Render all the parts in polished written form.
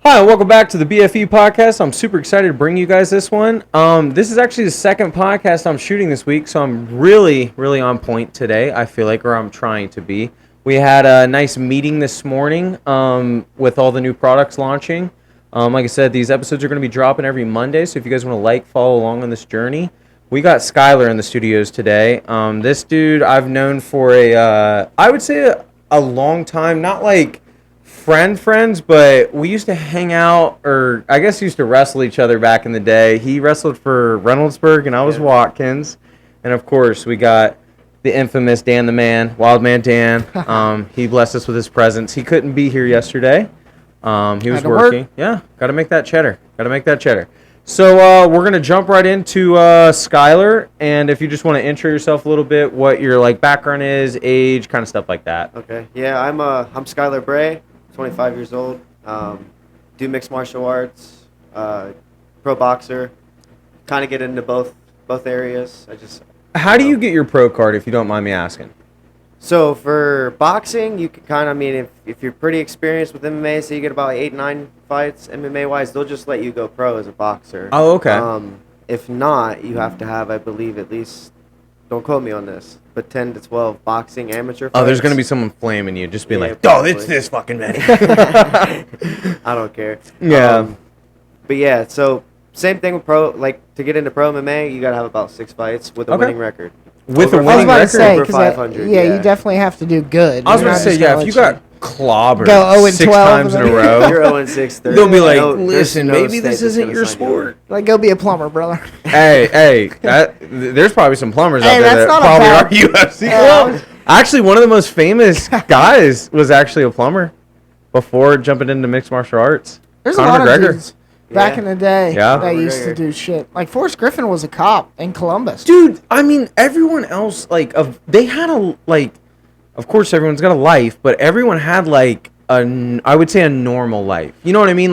Hi, and welcome back to the BFE podcast. I'm super excited to bring you guys this one. This is actually the second podcast I'm shooting this week, so I'm really on point today, I feel like, or I'm trying to be. We had a nice meeting this morning with all the new products launching. Like I said, these episodes are going to be dropping every Monday, so if you guys want to follow along on this journey. We got Skyler in the studios today. This dude I've known for I would say a long time, not like friends, but we used to hang out, or I guess used to wrestle each other back in the day. He wrestled for Reynoldsburg, and I was Watkins. And, of course, we got the infamous Dan the Man, Wild Man Dan. He blessed us with his presence. He couldn't be here yesterday. He was working. Yeah, got to make that cheddar. So we're going to jump right into Skyler, and if you just want to intro yourself a little bit, what your background is, age, kind of stuff like that. Okay. Yeah, I'm Skyler Bray. 25 years old, do mixed martial arts, pro boxer, kind of get into both areas. How do you get your pro card, if you don't mind me asking? So for boxing, you can kind of, if you're pretty experienced with MMA, so you get about 8-9 fights MMA-wise, they'll just let you go pro as a boxer. Oh, okay. If not, you have to have, I believe, at least, don't quote me on this, but 10 to 12 boxing amateur fights. Oh, there's going to be someone flaming you, just being it's this fucking many. I don't care. Yeah. But yeah, so same thing with pro, to get into pro MMA, you got to have about 6 fights with a winning record. With a winning record? Over 500. Yeah, you definitely have to do good. I was going to say, if you got clobbered go 0 and 6 12 times in a row, you're 0 and 6. They'll be like, listen, maybe this isn't your sport. Go be a plumber, brother. Hey, there's probably some plumbers out there that probably are UFC. Well, actually, one of the most famous guys was actually a plumber before jumping into mixed martial arts. There's Conor a lot McGregor. of dudes back in the day that used to McGregor. do shit. Like Forrest Griffin was a cop in Columbus. Dude, everyone else, they had of course everyone's got a life, but everyone had I would say a normal life. You know what I mean?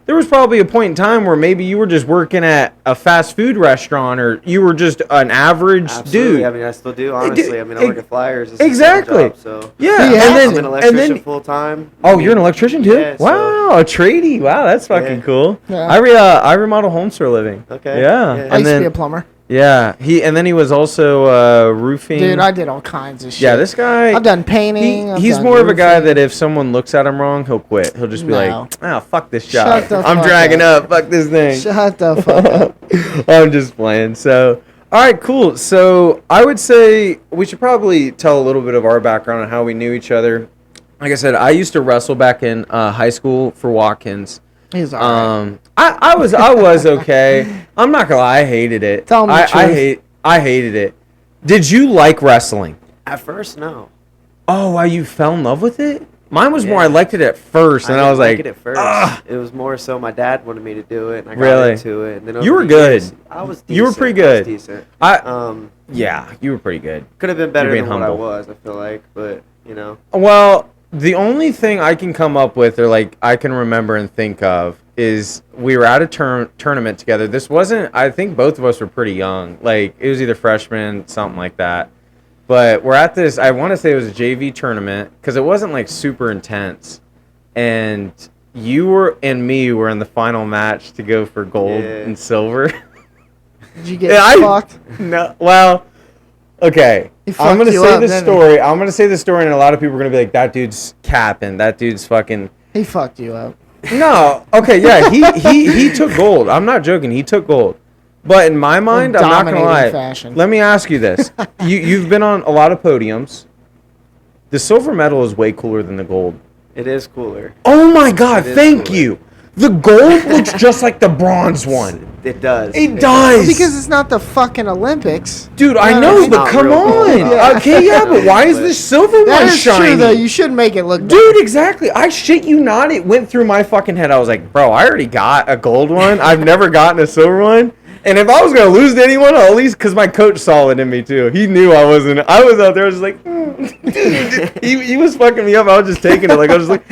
There was probably a point in time where maybe you were just working at a fast food restaurant, or you were just an average dude. I still do, honestly. I work at Flyers. It's Exactly. a job, so. Yeah. I'm an electrician full time. Oh, you're an electrician too? Yeah, wow, a tradie. Wow, that's fucking cool. Yeah. I remodel homes for a living. Okay. Yeah. I used to be a plumber. Yeah, he was also roofing. Dude, I did all kinds of shit. Yeah, this guy. I've done painting. He's more of a guy that if someone looks at him wrong, he'll quit. He'll just be fuck this job. I'm dragging up. Fuck this thing. Shut the fuck up. I'm just playing. So, all right, cool. So, I would say we should probably tell a little bit of our background on how we knew each other. Like I said, I used to wrestle back in high school for Watkins. He's all right. I was okay. I'm not gonna lie, I hated it. Tell me the truth. I hated it. Did you like wrestling? At first, no. Oh, wow, you fell in love with it? Mine was more I liked it at first, and I was like, it at first. It was more so my dad wanted me to do it, and I got Really? into it. And then You were good. I was decent. You were pretty good. I was decent. Yeah, you were pretty good. Could have been better You're than being what I humble. was, I feel like, but, Well, the only thing I can come up with, or I can remember and think of, is we were at a tournament together. This wasn't, I think both of us were pretty young. It was either freshman, something like that. But we're at this, I want to say it was a JV tournament, because it wasn't super intense. And you were and me were in the final match to go for gold and silver. Did you get fucked? No, well, okay. I'm going to say this story. I'm going to say this story, and a lot of people are going to be like, that dude's capping. That dude's fucking... He fucked you up. No. Okay, yeah, he took gold. I'm not joking. He took gold. But in my mind, I'm not going to lie. Fashion. Let me ask you this. You've been on a lot of podiums. The silver medal is way cooler than the gold. it is cooler. Oh, my God. Thank you. The gold looks just like the bronze one. It does. It does. Because it's not the fucking Olympics. Dude, I know, but come on. Yeah. Okay, yeah, but why is this silver one That is shiny? true, though. You should make it look better. Dude, exactly. I shit you not. It went through my fucking head. I was like, bro, I already got a gold one. I've never gotten a silver one. And if I was going to lose to anyone, I'll at least, because my coach saw it in me, too. He knew I wasn't. I was out there. I was just like, dude, he was fucking me up. I was just taking it. I was just like,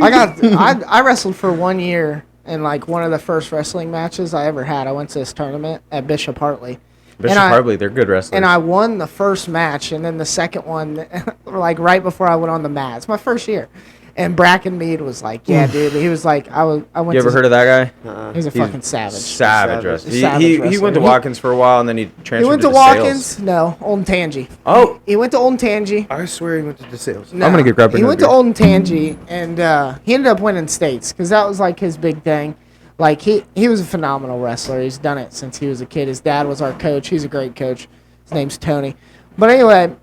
I wrestled for 1 year in one of the first wrestling matches I ever had. I went to this tournament at Bishop Hartley. Bishop Hartley, they're good wrestlers. And I won the first match, and then the second one, right before I went on the mat. It's my first year. And Bracken Mead was like, yeah, dude. He was like, I went. You ever heard of that guy? He's a fucking savage. Savage wrestler. Savage He wrestler. went to Watkins for a while, and then he transferred He went to DeSales. Watkins. No, Old Tangy. Oh. He went to Old Tangy. I swear he went to DeSales. No, I'm gonna get grabbed. He went to Old Tangy, and he ended up winning states because that was like his big thing. Like he was a phenomenal wrestler. He's done it since he was a kid. His dad was our coach. He's a great coach. His name's Tony. But anyway,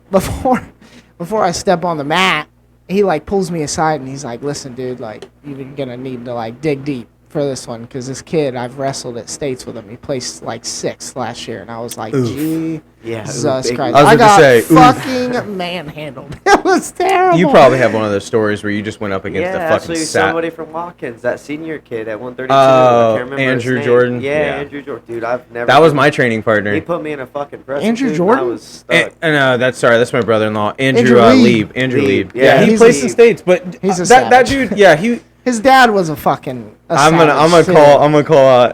before I step on the mat, he like pulls me aside and he's like, "Listen, dude, like you're gonna need to like dig deep for this one because this kid, I've wrestled at states with him. He placed like 6th last year, and I was like, Jesus Christ, I got fucking manhandled. It was terrible. You probably have one of those stories where you just went up against the fucking actually somebody from Watkins, that senior kid at 132. I can't remember Andrew his name. Jordan? Yeah, Yeah. Andrew Jordan. Dude, I've never. That was my training partner. He put me in a fucking press. Andrew dude, Jordan? I was stuck. That's my brother-in-law, Andrew Andrew Lieb. Lieb. Andrew Lieb. Yeah, Yeah, he he's plays in Lieb. states, but He's a that savage. dude. Yeah, he. His dad was a fucking. I'm gonna call.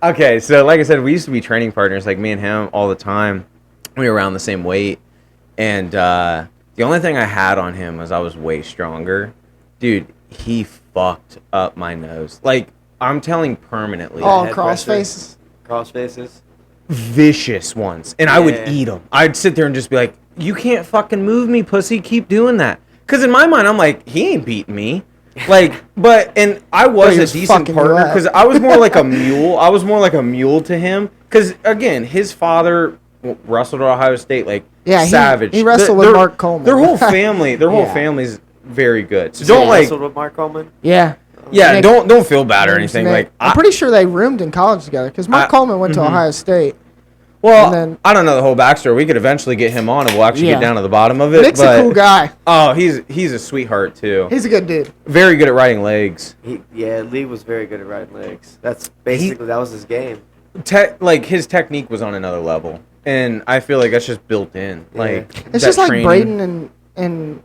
Okay, so like I said, we used to be training partners, like me and him, all the time. We were around the same weight, and the only thing I had on him was I was way stronger. Dude, he fucked up my nose. Like, I'm telling permanently. Oh, Head cross pressure. faces. Cross faces. Vicious ones. And I would Yeah. eat them. I'd sit there and just be like, you can't fucking move me, pussy. Keep doing that. Because in my mind, I'm like, he ain't beating me. Like, and I was he a was decent fucking you partner up. because I was more like a mule. I was more like a mule to him. Because, again, his father wrestled at Ohio State, like, Yeah, savage. he wrestled with Mark Coleman. Their whole family, Yeah. family's very good. So So don't, you like, wrestled with Mark Coleman? Yeah. yeah, Nick- don't feel bad or Name's anything. Nick. Like, I'm pretty sure they roomed in college together because Mark Coleman went to Ohio State. well, and then- I don't know the whole backstory. We could eventually get him on and we'll actually Yeah. get down to the bottom of it. Nick's but, a cool guy. Oh, he's a sweetheart too. He's a good dude. Very good at riding legs. Lee was very good at riding legs. That's basically that was his game. Like his technique was on another level, and I feel like that's just built in. Like It's that just like training. Braden and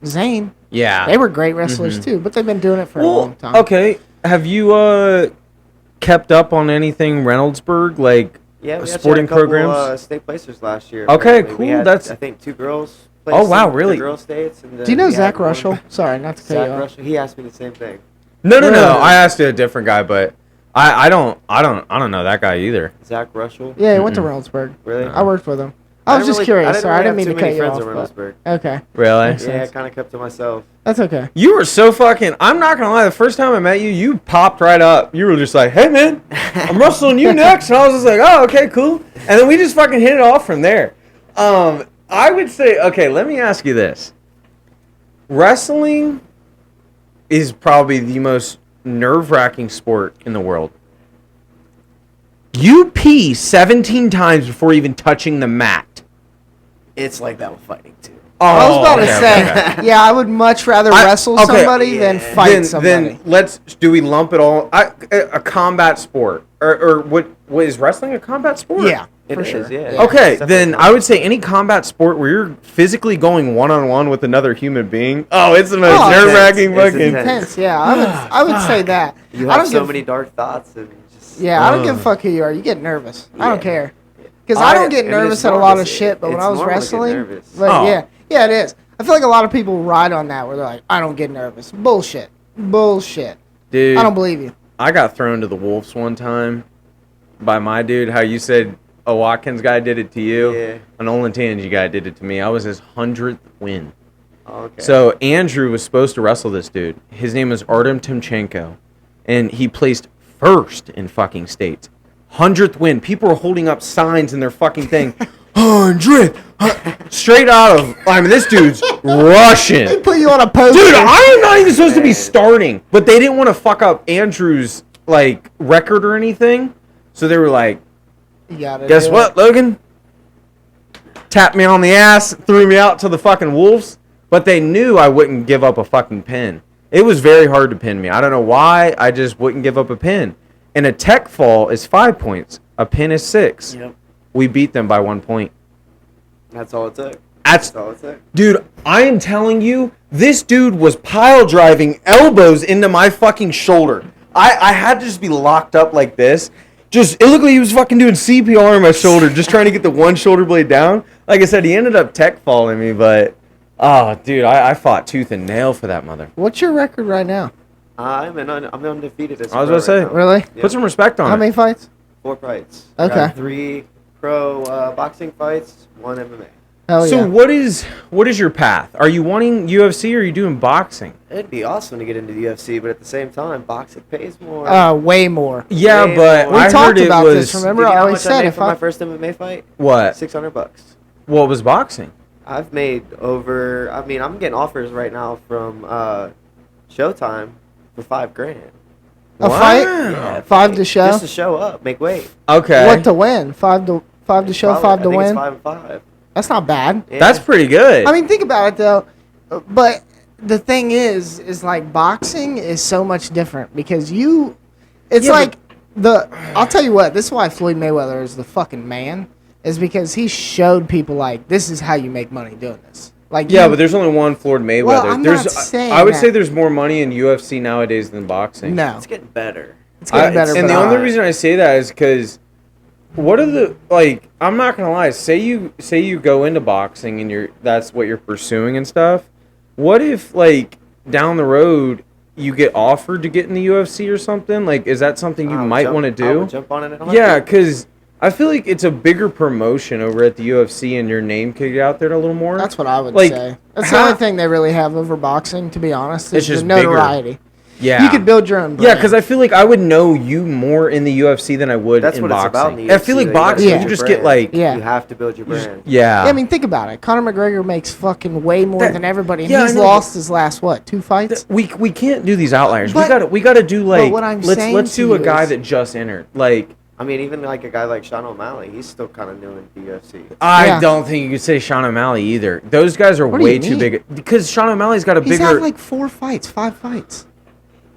Zane. Yeah, They were great wrestlers too, but they've been doing it for a Well, long time. okay. Have you kept up on anything Reynoldsburg, like Yeah, we sporting actually had a couple, programs? state placers last year. Okay, We cool, had, that's- I think 2 girls. Oh, wow, placed in really? the girls states. And Do you know we had Zach one- Russell? Sorry, not to cut Zach you off. Russell. He asked me the same thing. No. Really? I asked a different guy, but I don't know that guy either. Zach Russell. Yeah, he went to Reynoldsburg. Really? I worked with him. I was just curious. Sorry, I didn't mean to cut you off. Friends in but- Reynoldsburg. Okay, Really? Makes Yeah, I sense. kind of kept to myself. that's okay. You were so fucking. I'm not gonna lie. The first time I met you, you popped right up. You were just like, "Hey man, I'm wrestling you next," and I was just like, "Oh, okay, cool." And then we just fucking hit it off from there. I would say, okay, let me ask you this: wrestling is probably the most nerve-wracking sport in the world. You pee 17 times before even touching the mat. It's like that with fighting too. I was about to okay, say, okay. yeah, I would much rather wrestle okay. somebody than fight somebody. Then do we lump it all? A combat sport or what is wrestling a combat sport? Yeah, It for is, sure. yeah. Okay, It's then definitely I would say any combat sport where you're physically going one-on-one with another human being. Oh, it's the most Oh, nerve-wracking it's fucking. intense. Intense, yeah. I would say that. You I have don't so give, many dark thoughts and just. Yeah, I don't give a fuck who you are. You get nervous. I don't Yeah. care. Because I don't get I mean, nervous it's at a normal lot to of get- shit, but when it's I was normal to get wrestling, nervous. like, Oh. yeah, it is. I feel like a lot of people ride on that where they're like, I don't get nervous. Bullshit. Dude, I don't believe you. I got thrown to the wolves one time by my dude. How you said a Watkins guy did it to you? Yeah. An Olentangy guy did it to me. I was his 100th win. Oh, okay. So Andrew was supposed to wrestle this dude. His name is Artem Timchenko, and he placed first in fucking states. 100th win. People were holding up signs in their fucking thing. 100th. Straight out of. I mean, this dude's Russian. Put you on a poster. Dude, I am not even supposed to be starting, but they didn't want to fuck up Andrew's like record or anything, so they were like, You gotta "Guess do what, it. Logan? Tapped me on the ass, threw me out to the fucking wolves." But they knew I wouldn't give up a fucking pin. It was very hard to pin me. I don't know why. I just wouldn't give up a pin. And a tech fall is 5 points. A pin is 6. Yep. We beat them by 1 point. That's all it took. That's That's all it took. Dude, I am telling you, this dude was pile driving elbows into my fucking shoulder. I had to just be locked up like this. It looked like he was fucking doing CPR on my shoulder, just trying to get the one shoulder blade down. Like I said, he ended up tech falling me, but Oh, dude, I fought tooth and nail for that mother. What's your record right now? I'm undefeated as I was pro about to say. right now. Really? Yep. Put some respect on How it. many fights? 4 fights. Okay. Got 3 pro boxing fights, 1 MMA. Hell So yeah. what is your path? Are you wanting UFC or are you doing boxing? It'd be awesome to get into the UFC, but at the same time, boxing pays more. Way more. Yeah, Way but more. I We talked heard it about was this, remember? Do you know I how always much I said made if for my I first MMA fight? what? $600. What was boxing? I've made over. I mean, I'm getting offers right now from Showtime for $5,000. a Wow. fight, Yeah, 5 to show. Just to show up, make weight. Okay. What to win? 5 to show, Probably- 5 to I think win. It's 5 and 5. That's not bad. Yeah. That's pretty good. I mean, think about it though. But the thing is like boxing is so much different because it's Yeah, like I'll tell you what, this is why Floyd Mayweather is the fucking man, is because he showed people like this is how you make money doing this. Like yeah, but there's only one Floyd Mayweather. Well, I'm there's not saying I would that. say there's more money in UFC nowadays than boxing. no, It's getting better. it's getting better. And but the only not. reason I say that is because what are the like? I'm not gonna lie. Say you go into boxing and that's what you're pursuing and stuff. What if like down the road you get offered to get in the UFC or something? Like, is that something you might want to I do? would jump on it. Yeah, because I feel like it's a bigger promotion over at the UFC and your name could get out there a little more. that's what I would Like, say. That's how- the only thing they really have over boxing, to be honest. It's Is just the notoriety. yeah. You could build your own brand. Yeah, because I feel like I would know you more in the UFC than I would That's in what it's boxing. about in the I feel UFC, like though. You gotta boxing, build you your just brand. get like, Yeah. You have to build your brand. yeah. Yeah, I mean, think about it. Conor McGregor makes fucking way more That- than everybody, and yeah, I he's know, lost his last 2 fights. We can't do these outliers. But- we gotta do like what I'm let's saying let's to do a you guy is- that just entered. Like I mean, even like a guy like Sean O'Malley, he's still kind of new in the UFC. I Yeah. don't think you could say Sean O'Malley either. Those guys are What do way you too mean? big because Sean O'Malley's got a He's bigger had like 4 fights, 5 fights.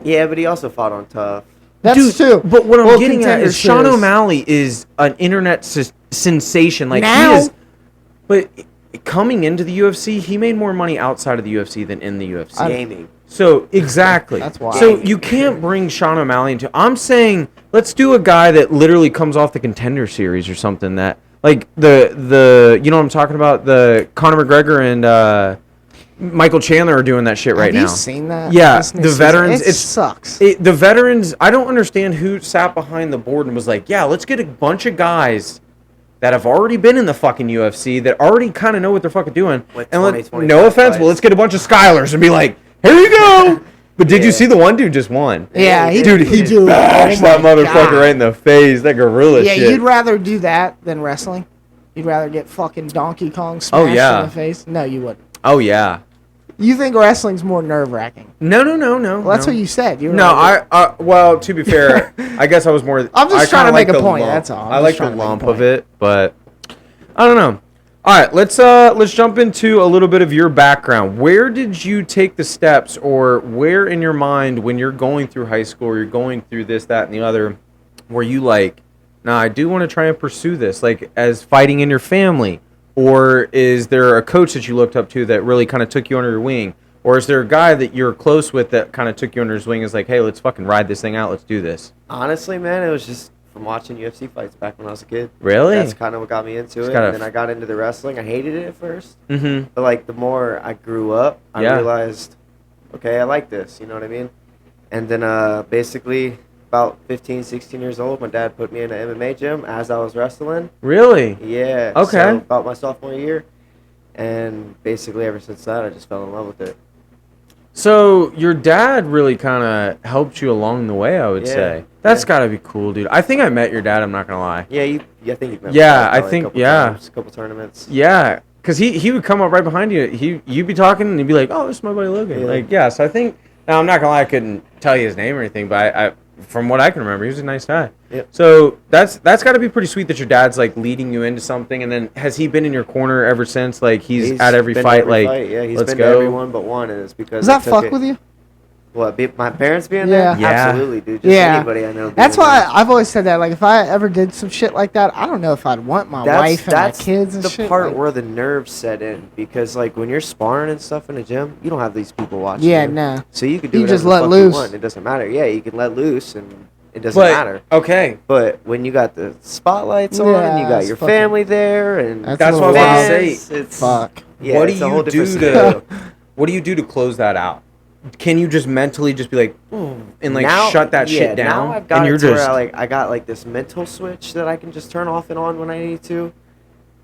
Yeah, but he also fought on Tough. That's Dude, true. But what I'm Well, getting at Contender is Sean Series. O'Malley is an internet sensation. Like Now- he is, but coming into the UFC, he made more money outside of the UFC than in the UFC. Gaming. So exactly. That's why. So you can't bring Sean O'Malley into. I'm saying let's do a guy that literally comes off the Contender Series or something that like the you know what I'm talking about, the Conor McGregor and Michael Chandler are doing that shit right Have now. you seen that? Yeah, This new the season? veterans. It sucks. The veterans. I don't understand who sat behind the board and was like, yeah, let's get a bunch of guys that have already been in the fucking UFC that already kind of know what they're fucking doing. With And 20, no 25 offense, but fights. let's get a bunch of Skylers and be like, here you go. But did you Yeah. see the one dude just won? Yeah, he Dude, he dude, bashed oh that my motherfucker God. right in the face. That gorilla Yeah, shit. you'd rather do that than wrestling. You'd rather get fucking Donkey Kong smashed yeah. in the face. No, you wouldn't. Oh yeah. You think wrestling's more nerve wracking? No. Well, that's no. what you said. You were No, like, well, to be fair, I guess I was more. I'm just I trying kinda to make like a the point, lump. that's all. I'm I just like the trying to make a lump point. of it, but I don't know. All right, let's jump into a little bit of your background. Where did you take the steps, or where in your mind when you're going through high school, or you're going through this, that, and the other, were you like, nah, I do want to try and pursue this, like as fighting in your family, or is there a coach that you looked up to that really kind of took you under your wing? Or is there a guy that you're close with that kind of took you under his wing and is like, hey, let's fucking ride this thing out. Let's do this. Honestly, man, it was just from watching UFC fights back when I was a kid. Really? That's kind of what got me into It's it. gotta And then I got into the wrestling. I hated it at first. Mm-hmm. But, like, the more I grew up, I Yeah. realized, okay, I like this. You know what I mean? And then basically about 15, 16 years old, my dad put me in an MMA gym as I was wrestling. Really? Yeah. Okay. So about my sophomore year. And basically ever since that, I just fell in love with it. So your dad really kind of helped you along the way, I would Yeah, say. That's yeah. got to be cool, dude. I think I met your dad, I'm not going to lie. Yeah, I think you've met Yeah, my dad I probably think- a couple yeah. times, a couple tournaments. Yeah, because he would come up right behind you. You'd be talking and he'd be like, oh, this is my buddy Logan. Yeah. Like, yeah, so I think, now I'm not going to lie, I couldn't tell you his name or anything, but I from what I can remember, he was a nice guy. Yep. So that's got to be pretty sweet that your dad's like leading you into something, and then has he been in your corner ever since? Like he's at every been fight, to every like fight. Yeah, he's let's been go. to every one but one, and it's because Does that fuck with you? What, my parents being Yeah. there? Yeah. Absolutely, dude. Just Yeah. anybody I know. Being That's why there. I've always said that. Like, if I ever did some shit like that, I don't know if I'd want my wife and my kids and the shit. part like- where the nerves set in, because like when you're sparring and stuff in a gym, you don't have these people watching. Yeah, you. no. So you can do You whatever just the let fuck loose. you want. It doesn't matter. Yeah, you can let loose, and it doesn't But matter. okay, But when you got the spotlights on, and you Yeah, got it's your fucking- family there, and That's That's a what I was little about to wild. say. It's Fuck. Yeah, what do it's a whole you do different to scenario. what do you do to close that out? Can you just mentally just be like, "Ooh," and like Now- shut that yeah, shit down? Now I've got and it you're to just where I got like this mental switch that I can just turn off and on when I need to,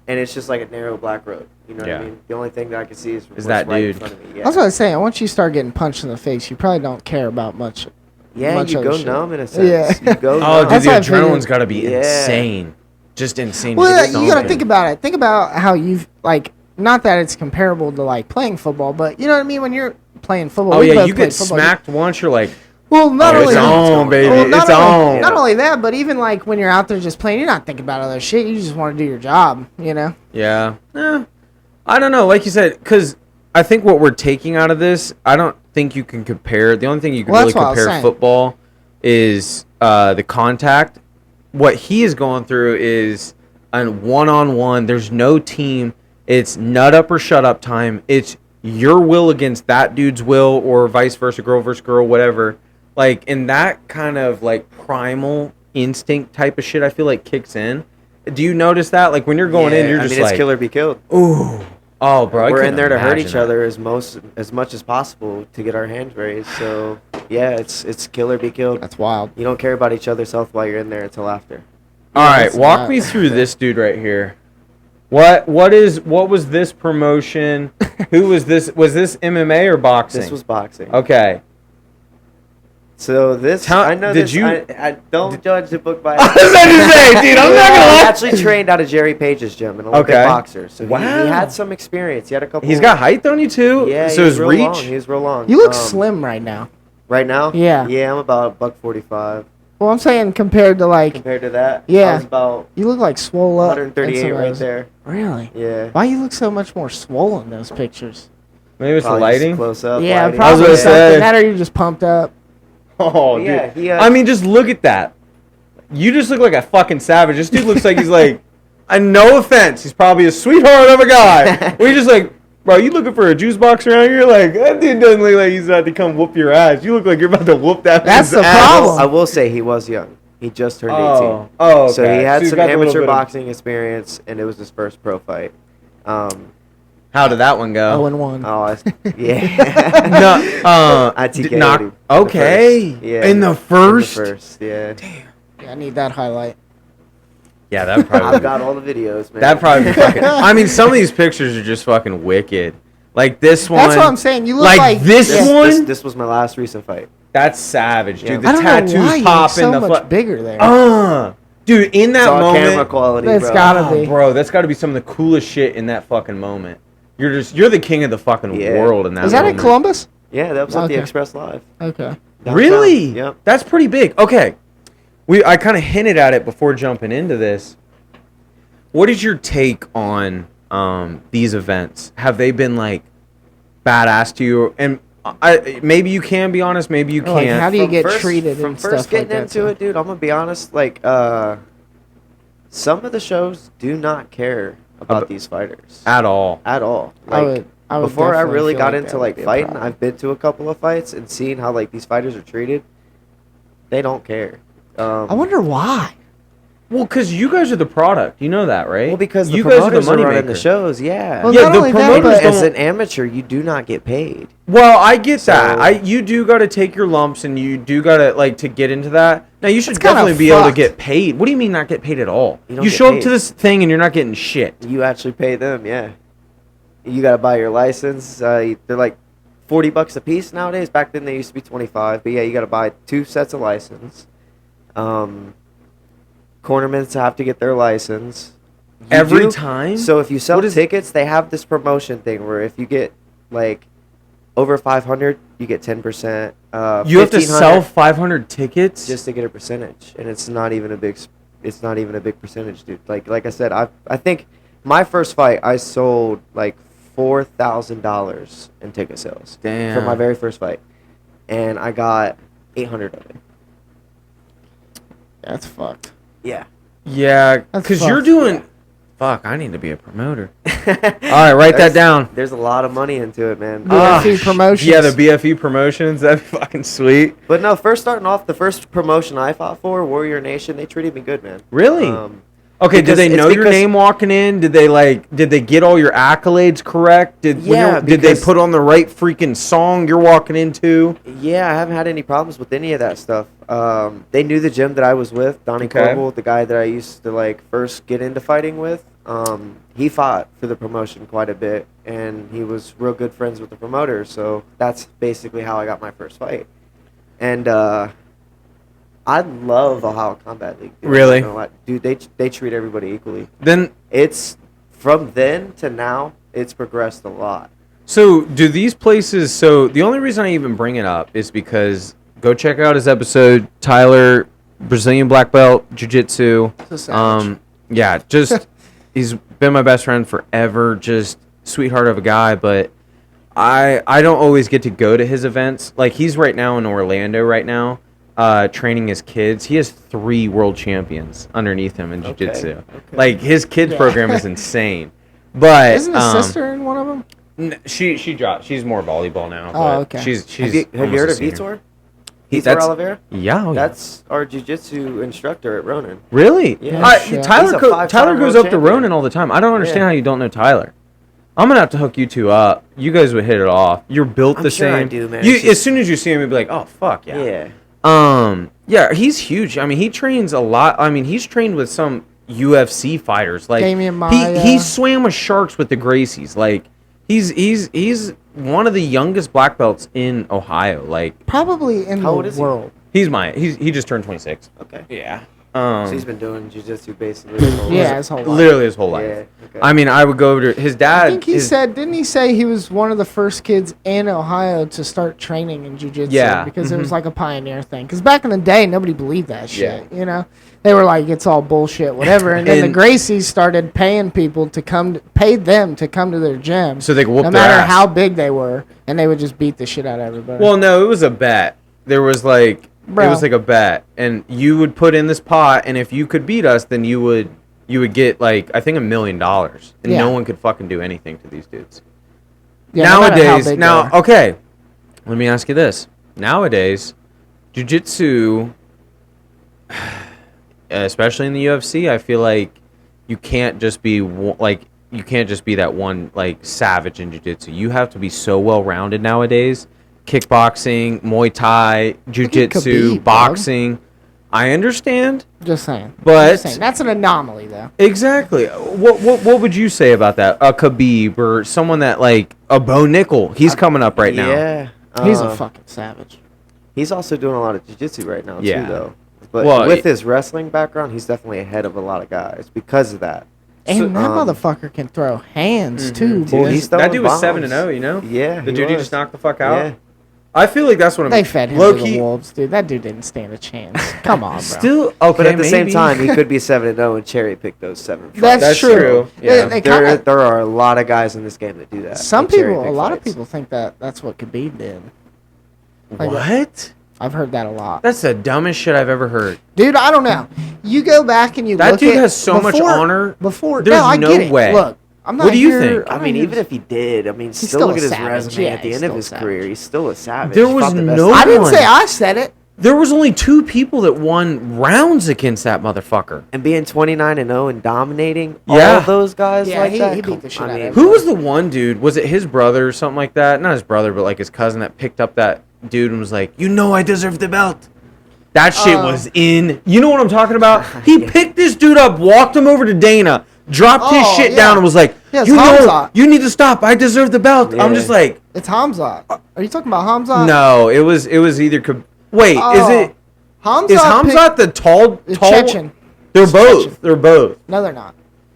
and it's just like a narrow black road. You know what Yeah. I mean? The only thing that I can see is what's that right dude. in front of me. Yeah, That's what I was saying. Once you start getting punched in the face, you probably don't care about much. yeah, much you other go shit. numb in a sense. Yeah. You go oh, numb. dude, That's the what I figured. adrenaline's got to be Yeah. insane, just insane. Well, to get you got to something. think about it. Think about how you've like. Not that it's comparable to like playing football, but you know what I mean. When you're playing football, Oh we yeah, both you played get football. smacked once, you're like, Well, not oh, only it's that, on, baby, well, it's not on. not only that, but even like when you're out there just playing, you're not thinking about other shit. You just want to do your job, you know. Yeah. I don't know. Like you said, because I think what we're taking out of this, I don't think you can compare. The only thing you can Well, really that's what I was compare saying. football is the contact. What he is going through is a one-on-one. There's no team. It's nut up or shut up time. It's your will against that dude's will, or vice versa, girl versus girl, whatever. Like, and that kind of like primal instinct type of shit, I feel like kicks in. Do you notice that? Like when you're going in, you're just it's like, kill or be killed. ooh, oh, bro, I We're in couldn't there to hurt imagine each that. other as much as possible to get our hands raised. So yeah, it's kill or be killed. That's wild. You don't care about each other's health while you're in there until after. All right, that's walk not- me through this dude right here. What was this promotion? Who was this? Was this MMA or boxing? This was boxing. Okay. So this, Tell- I know did this. you- I don't judge the book by. I was about to say, dude, I'm not gonna He lie. actually trained out of Jerry Page's gym, an Olympic Okay. boxer. So Wow. he had some experience. He had a couple. He's got height on you too. Yeah, So he his was real reach. long. He was real long. You look slim right now. right now. Yeah. Yeah, I'm about $145 Well, I'm saying compared to like, compared to that. Yeah. I was about you look like swole up. in 138 some of right those. there. Really? Yeah. Why you look so much more swollen in those pictures? Maybe it's the Probably just lighting. Close up. Yeah, lighting. probably gonna something. say. That or you're just pumped up. Oh, dude. Yeah, he, I mean, just look at that. You just look like a fucking savage. This dude looks like he's like, no offense, he's probably a sweetheart of a guy. We just like, bro, you looking for a juice box around here? Like, that dude doesn't look like he's about to come whoop your ass. You look like you're about to whoop that That's man's the ass. problem. I will say he was young. He just turned 18. Oh, okay. So he had he's some got the little amateur bit of- boxing experience, and it was his first pro fight. How did that one go? 0-1. Yeah. No, I TK'd knock. him in the Okay. first. Yeah. In the first. In the first, yeah. Yeah, I need that highlight. Yeah, that probably. I've got all the videos, man. That probably. Be fucking, I mean, some of these pictures are just fucking wicked. Like this one. That's what I'm saying. You look like like this This, one. this, this was my last recent fight. That's savage, dude. Yeah. The I don't tattoos know why you look popping. so the much bigger there. dude, in that It's all moment, camera quality, That's bro. gotta oh, be. bro, that's got to be some of the coolest shit in that fucking moment. You're the king of the fucking Yeah. world in that. Is that moment. in Columbus? Yeah, that was at Okay. the Express Live. Okay. Downtown. Really? Yep. That's pretty big. Okay, I kind of hinted at it before jumping into this. What is your take on these events? Have they been like badass to you? And maybe you can be honest, maybe you Or, like, can't. how do you From get first- treated from and first stuff getting like that? into it, dude? I'm gonna be honest. Like, some of the shows do not care about these fighters At all. at all. I Like, would before I definitely really feel got like into that like would be a fighting, problem. I've been to a couple of fights and seen how like these fighters are treated. They don't care. I wonder why. Well, because you guys are the product. You know that, right? Well, because the you guys are promoters the are money running the maker. shows. Yeah. Well, Yeah, not the only that, promoters but don't- As an amateur, you do not get paid. Well, I get that. So- You do got to take your lumps, and you do got to like to get into that. Now you should It's kinda definitely be able to fucked. get paid. What do you mean not get paid at all? You don't You get show up paid. to this thing and you're not getting shit. You actually pay them. Yeah. You gotta buy your license. They're like $40 a piece nowadays. Back then they used to be 25. But yeah, you gotta buy 2 sets of license. Cornermen have to get their license. You Every do- time? So if you sell What is- tickets, they have this promotion thing where if you get like over 500, you get 10%. You have to 1,500 sell 500 tickets. just to get a percentage, and it's not even a big. It's not even a big percentage, dude. Like I said, I think my first fight I sold like $4,000 in ticket sales. Damn. For my very first fight, and I got 800 of it. That's fucked. Yeah. Yeah, That's because you're fucked. doing. Fuck, I need to be a promoter. All right, write that There's- down. There's a lot of money into it, man. BFE promotions. Yeah, the BFE promotions. That'd be fucking sweet. But no, first starting off, the first promotion I fought for, Warrior Nation, they treated me good, man. Really? Okay, did Because they it's know your because- name walking in? Did they get all your accolades correct? Did they because- put on the right freaking song you're walking into? Yeah, I haven't had any problems with any of that stuff. They knew the gym that I was with, Donnie Okay. Coble, the guy that I used to like first get into fighting with. He fought for the promotion quite a bit, and he was real good friends with the promoter. So that's basically how I got my first fight. And I love Ohio Combat League. Dude. Really? I'm not gonna lie. Dude, they treat everybody equally. Then, It's from then to now, it's progressed a lot. so do these places? So the only reason I even bring it up is because go check out his episode, Tyler, Brazilian black belt, jiu-jitsu. So savage. Yeah, just he's been my best friend forever. Just sweetheart of a guy, but I don't always get to go to his events. Like he's right now in Orlando right now, training his kids. He has 3 world champions underneath him in jiu-jitsu. Okay. Like his kids Yeah. program is insane. But Isn't his sister in one of them? she dropped. She's more volleyball now. Oh, But okay. She's Have you almost heard a of senior. Vitor? He- Vitor that's- Oliveira? Yeah, oh, yeah. That's our jiu-jitsu instructor at Ronin. Really? Yeah. Shit. Tyler He's a Tyler five-time goes world up to champion. Ronin all the time. I don't understand Yeah. how you don't know Tyler. I'm gonna have to hook you two up. You guys would hit it off. You're built I'm the sure I same. do, man. You, It's just- as soon as you see him, you'd be like, "Oh fuck yeah." Yeah. Yeah, he's huge. I mean, he trains a lot. I mean, he's trained with some UFC fighters. Like Damian he Maia. swam with sharks with the Gracies. Like he's one of the youngest black belts in Ohio. Like Probably in How old the is he? world. he just turned 26. Okay. Yeah. So he's been doing jiu-jitsu basically his whole Yeah, life. his whole life. Literally his whole life. Yeah, okay. I mean, I would go over to his dad. I think he said, didn't he say he was one of the first kids in Ohio to start training in jiu-jitsu? Yeah. Because it was like a pioneer thing. Because back in the day, nobody believed that shit, Yeah. you know? They were like, it's all bullshit, whatever. And then And- the Gracies started paying people to paid them to come to their gym. So they could whoop no their matter ass. how big they were. And they would just beat the shit out of everybody. Well, no, it was a bet. There was like Bro. it was like a bet, and you would put in this pot, and if you could beat us, then you would get like I think $1 million, and Yeah. no one could fucking do anything to these dudes. Yeah, no matter how Nowadays, big they now are. okay, let me ask you this: nowadays, jiu-jitsu, especially in the UFC, I feel like you can't just be you can't just be that one like savage in jiu-jitsu. You have to be so well-rounded nowadays. Kickboxing, Muay Thai, jiu-jitsu, Khabib, boxing. I understand. Just saying. But- Just saying. That's an anomaly, though. Exactly. What would you say about that? A Khabib or someone that like a Bo Nickel? He's coming up right now. Yeah. He's a fucking savage. He's also doing a lot of jiu-jitsu right now Yeah. too, though. But Well, with his wrestling background, he's definitely ahead of a lot of guys because of that. And So- that motherfucker can throw hands, too, Dude, boys. he's that throwing dude was bombs. 7-0. You know. Yeah, The he dude you was. just knocked the fuck out. Yeah. I feel like that's what I'm. They fed him low to the key. wolves, dude. That dude didn't stand a chance. Come on, bro. Still okay, But at the same maybe. time, he could be 7-0 and cherry pick those 7 fights. That's true. Yeah. They There, kinda, there are a lot of guys in this game that do that. some They cherry people, a pick lot of fights. people think that that's what Khabib did. Like, What? I've heard that a lot. That's the dumbest shit I've ever heard. Dude, I don't know. You go back and you That look dude at has so much honor. Before, There's no, I no get it. way. Look, I'm not What do you here- think? I I'm mean, not even here- if he did, I mean, still still look a at his savage. resume Yeah, at the he's end of still his savage. career. He's still a savage. There He was fought the no- best I didn't one. say I said it. There was only 2 people that won rounds against that motherfucker. and being 29-0 and dominating Yeah. all those guys Yeah, like he- that. he beat the shit out of mean, everybody. Who was the one dude? Was it his brother or something like that? Not his brother, but like his cousin that picked up that dude and was like, "You know, I deserve the belt." That shit was in. You know what I'm talking about? He picked this dude up, walked him over to Dana, dropped his Oh, shit yeah. down, and was like, Yeah, it's "You know, Hamzat. you need to stop. I deserve the belt." I'm Yeah. just like, It's Hamzat. Are you talking about Hamzat? no. It was either. Wait, is Oh, it? Hamzat Is Hamzat the tall? Chechen. They're It's both. Chechen. They're both. No, they're not.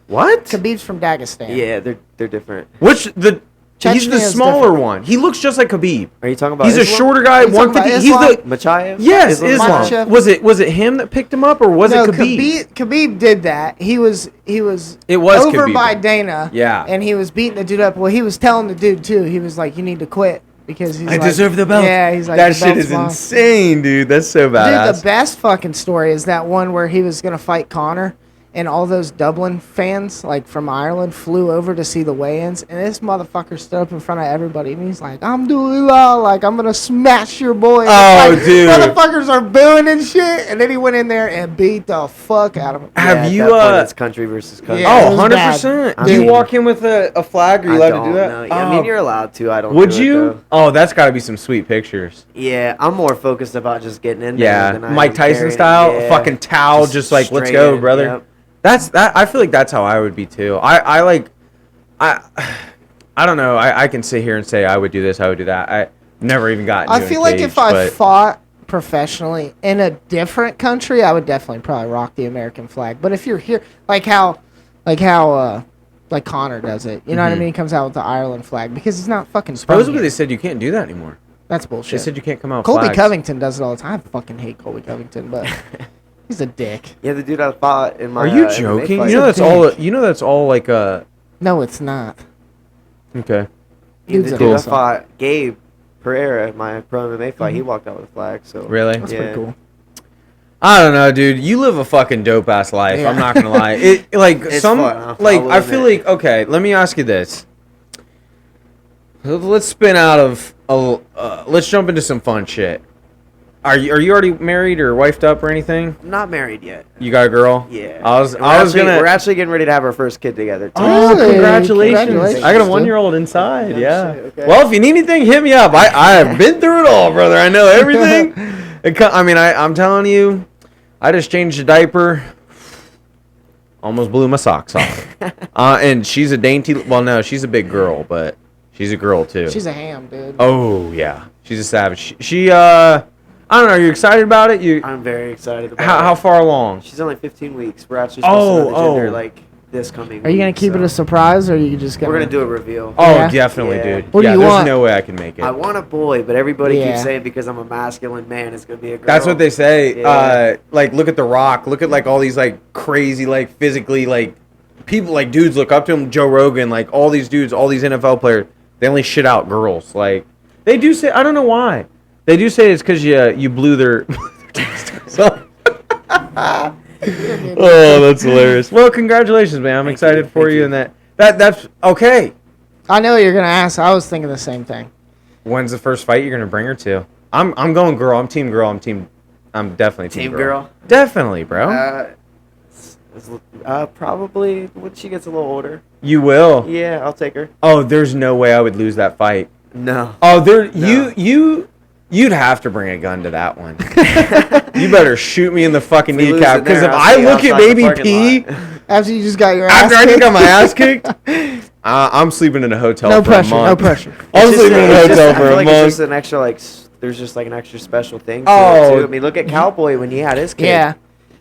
What? Khabib's from Dagestan. Yeah, they're different. Which the? He's Chechnya the is smaller different. one. He looks just like Khabib. Are you talking about He's a Islam? shorter guy, Are you talking about 150. He's Islam? the Machaev? yes, Islam. Makhachev? Was it him that picked him up, or was No, it Khabib? Khabib did that. He was It was over Khabib. by Dana. Yeah. And he was beating the dude up. Well, he was telling the dude too. He was like, "You need to quit because he's I like, deserve the belt. Yeah, he's like, that "The shit belt's is mine." insane, dude. That's so Dude, badass. the best fucking story is that one where he was gonna fight Connor, and all those Dublin fans, like from Ireland, flew over to see the weigh-ins, and this motherfucker stood up in front of everybody, and he's like, I'm doing like, I'm gonna smash your boy. And Oh, like, dude. Motherfuckers are booing and shit, and then he went in there and beat the fuck out of him. Have you, at that point, it's country versus country. Yeah, Oh, it was 100%. bad. Do you Dude. walk in with a flag? Are you I allowed don't to do that? know. Yeah, I mean, you're allowed to. I don't Would do it, you? though. Oh, that's got to be some sweet pictures. Yeah, I'm more focused about just getting in there. Yeah, than I Mike am Tyson carrying- style, yeah, fucking towel, just like, let's straight go, in, brother. yep. That. I feel like that's how I would be too. I don't know. I can sit here and say I would do this, I would do that. I never even got. I feel like if I fought professionally in a different country, I would definitely probably rock the American flag. But if you're here, like how Connor does it, you know what I Mhm. mean? He comes out with the Ireland flag because he's not fucking. from supposedly here. they said you can't do that anymore. That's They bullshit. said you can't come out. with Colby flags. Covington does it all the time. I fucking hate Colby Covington, but he's a dick. Yeah, the dude I fought in my. Are you MMA joking? fight. You know He's that's a all. dick. You know that's all like No, it's not. Okay. Yeah, Dude's the a dude I asshole. fought, Gabe Pereira, my pro MMA fight. He walked out with a flag. So Really? That's Yeah. pretty cool. I don't know, dude. You live a fucking dope ass life. Yeah. I'm not gonna lie. It like It's some fun, I'll like I feel admit. like okay. Let me ask you this. Let's spin out of let's jump into some fun shit. Are you already married or wifed up or anything? I'm not married yet. You got a girl? Yeah. I was We're gonna. actually getting ready to have our first kid together. Too. Oh, Really? congratulations! Congratulations, I got a dude. 1-year-old inside. Oh, Yeah. shit, okay. Well, if you need anything, hit me up. I have been through it all, brother. I know everything. I'm telling you, I just changed a diaper. Almost blew my socks off. And she's a dainty. Well, no, she's a big girl, but she's a girl too. She's a ham, dude. Oh yeah, she's a savage. She I don't know. Are you excited about it? I'm very excited about How it. far along? She's only 15 weeks. We're actually supposed to know the gender Oh. like this coming Are you gonna week, keep it so- a surprise, or are you just gonna? We're gonna do a reveal. Oh, Yeah? definitely, Yeah. dude. What do yeah, you there's want? no way I can make it. I want a boy, but everybody Yeah. keeps saying because I'm a masculine man, it's gonna be a girl. That's what they say. Yeah. Like, look at The Rock. Look at like all these like crazy, like physically, like people, like dudes look up to him. Joe Rogan, like all these dudes, all these NFL players. They only shit out girls. Like they do say. I don't know why. They do say it's because you blew their. So. Oh, that's hilarious. Well, congratulations, man. I'm Thank excited you, for thank you, you. and that's okay. I know what you're gonna ask. I was thinking the same thing. When's the first fight you're gonna bring her to? I'm going girl. I'm team girl. I'm definitely team, Team girl? Definitely, bro. Probably when she gets a little older. You will. Yeah, I'll take her. Oh, there's no way I would lose that fight. No. Oh, No. you'd have to bring a gun to that one. You better shoot me in the fucking If we lose kneecap it there, because if I'll I see you look at outside the baby parking P lot. After you just got your ass after I kicked. just got my ass kicked, I'm sleeping in a hotel No for pressure, a no month. pressure. I'm It's just- sleeping in a it's just- hotel I for feel a like it's just month. an extra there's just like an extra special thing to Oh. it too. I mean, look at Cowboy when he had his kid. Yeah,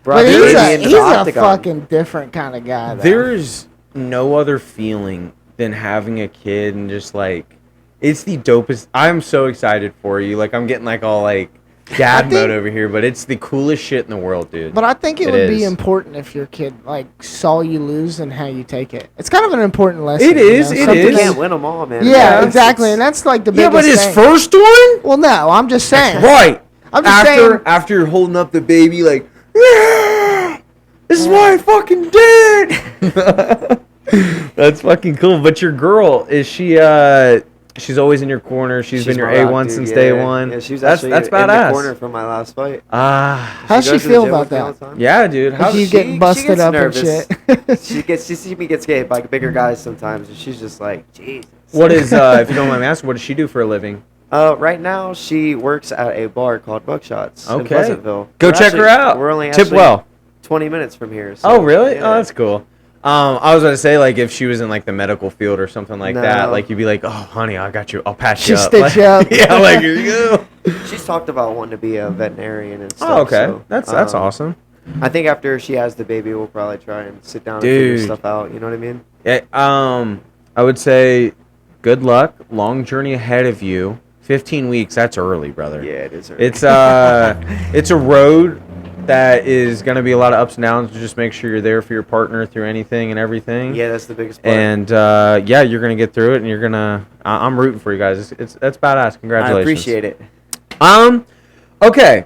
Brought but his he's baby a into he's the a octagon. fucking different kind of guy. Though. There's no other feeling than having a kid and just like it's the dopest. I'm so excited for you. Like I'm getting like all like dad I think- mode over here, but it's the coolest shit in the world, dude. But I think it It would be is. important if your kid like saw you lose and how you take it. It's kind of an important lesson. It is, You it know? is. You Something can't that- win them all, man. Yeah, It's- exactly, it's- and that's like the yeah, biggest but his thing. first one, Well, no, I'm just saying. right? I'm just saying. After you're holding up the baby, like, yeah, this is what I fucking did. That's fucking cool. But your girl, is she? She's always in your corner. She's been your my rock, A1 dude, since yeah. day one. Yeah, she was that's actually in the badass. corner from my last fight. Ah, How's she goes to the feel gym about with me all that? the time. yeah, dude. How You does getting she busted gets up nervous. and shit. She sees me get hit by bigger guys sometimes, and she's just like, Jesus. What is? If you don't mind me asking, what does she do for a living? Right now, she works at a bar called Buckshots in Okay. Pleasantville. Go We're check her actually- out. We're only Tip actually well. 20 minutes from here. So, Oh, really? yeah. Oh, that's cool. I was gonna say like if she was in like the medical field or something like that, No. like you'd be like, oh, honey, I got you. I'll patch She you up. stitch Like- you up. Yeah, like here you go. She's talked about wanting to be a veterinarian and stuff. Oh, okay. so, That's um, awesome. I think after she has the baby, we'll probably try and sit down and Dude. figure stuff out. You know what I mean? Yeah, I would say good luck. Long journey ahead of you. 15 weeks, that's early, brother. Yeah, it is. early. It's it's a road that is going to be a lot of ups and downs. Just make sure you're there for your partner through anything and everything. Yeah, that's the biggest part. And yeah, you're going to get through it, and you're going to I'm rooting for you guys. It's that's badass. I Congratulations. appreciate it. Okay.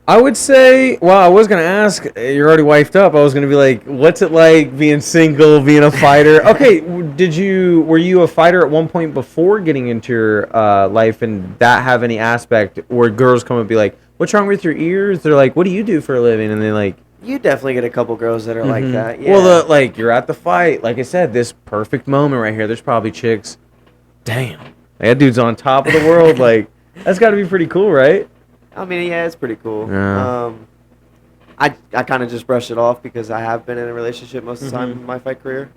I would say, well, I was going to ask, you're already wifed up. I was going to be like, what's it like being single, being a fighter? Okay, were you a fighter at one point before getting into your life, and that have any aspect where girls come and be like, what's wrong with your ears? They're like, what do you do for a living? And they're like, You definitely get a couple girls that are like that. Yeah. well, you're at the fight. Like I said, this perfect moment right here, there's probably chicks. Damn, that dude's on top of the world. Like, that's got to be pretty cool, right? I mean, yeah, it's pretty cool. Yeah. I kind of just brush it off because I have been in a relationship most of the time in my fight career.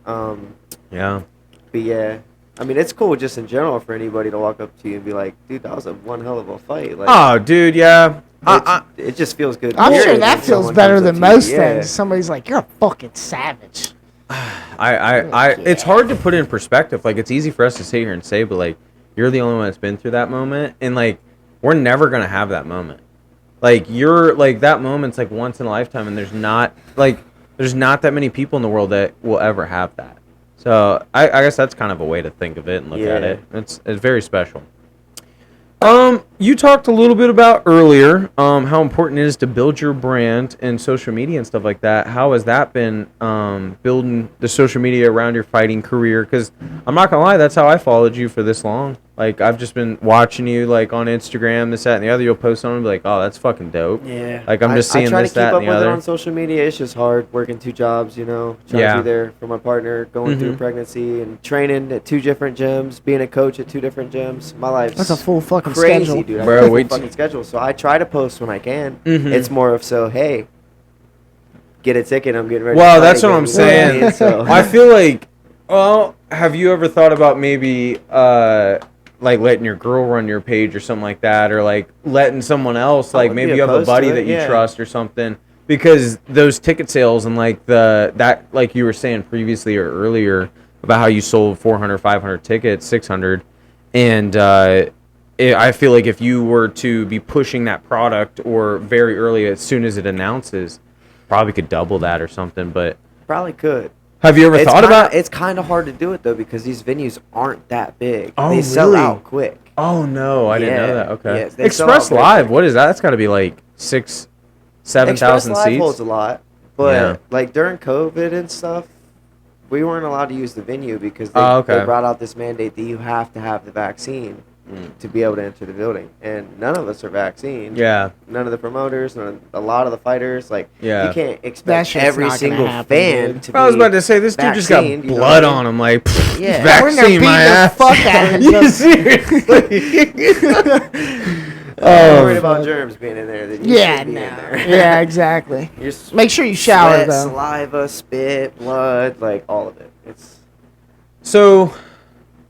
Yeah. But yeah, I mean, it's cool just in general for anybody to walk up to you and be like, dude, that was one hell of a fight. Like, Oh, dude, yeah. it just feels good. I'm sure period, that when feels someone better comes up than to you. most Yeah. things. Somebody's like, you're a fucking savage. It's hard to put in perspective. Like, it's easy for us to sit here and say, but like, you're the only one that's been through that moment, and like, we're never gonna have that moment. Like, that moment's like once in a lifetime, and there's not that many people in the world that will ever have that. So I guess that's kind of a way to think of it and look at it. It's very special. You talked a little bit about earlier how important it is to build your brand and social media and stuff like that. How has that been building the social media around your fighting career? Because I'm not gonna lie, that's how I followed you for this long. Like, I've just been watching you like on Instagram, this, that, and the other. You'll post on and be like, oh, that's fucking dope. Yeah. Like, I'm just seeing this, that, and the I try to keep up with other. it on social media. It's just hard working 2 jobs, trying to be there for my partner, going through pregnancy and training at 2 different gyms, being a coach at 2 different gyms. My life's That's a full fucking crazy, schedule. dude. Bro, I got a wait full till- fucking schedule. So I try to post when I can. Mhm. It's more of hey, get a ticket. I'm getting ready. Well, to fight that's what again, I'm you know what I saying. mean? So I feel like, well, have you ever thought about maybe like letting your girl run your page or something like that, or like letting someone else, like would maybe be you have a opposed to buddy it, that you yeah. trust or something, because those ticket sales and like that like you were saying previously or earlier about how you sold 400, 500 tickets, 600, and I feel like if you were to be pushing that product or very early as soon as it announces, probably could double that or something. But probably could. have you ever thought about? It's kind of hard to do it though because these venues aren't that big. Oh, they sell really? out quick. Oh no, I didn't know Yeah, that. Okay. yes, they sell Express out very Live, quick. what is that? That's got to be like 6,000, 7,000 Express Live seats. holds a lot, but Yeah. like during COVID and stuff, we weren't allowed to use the venue because they, Oh, okay. they brought out this mandate that you have to have the vaccine to be able to enter the building, and none of us are vaccinated. Yeah. None of the promoters, a lot of the fighters, like Yeah. you can't That expect shit's every not gonna single happen, fan dude. to be. I was about to say, this dude just got vaccinated, you know blood what I mean? on him, like, Yeah. We're in there vaccine beating my the ass. fuck out of Yeah, him. seriously. I'm worried about germs being in there. That you Yeah, should be no. in there. Yeah, exactly. You're Make sure you shower, sweat, though. saliva, spit, blood, like all of it. It's So,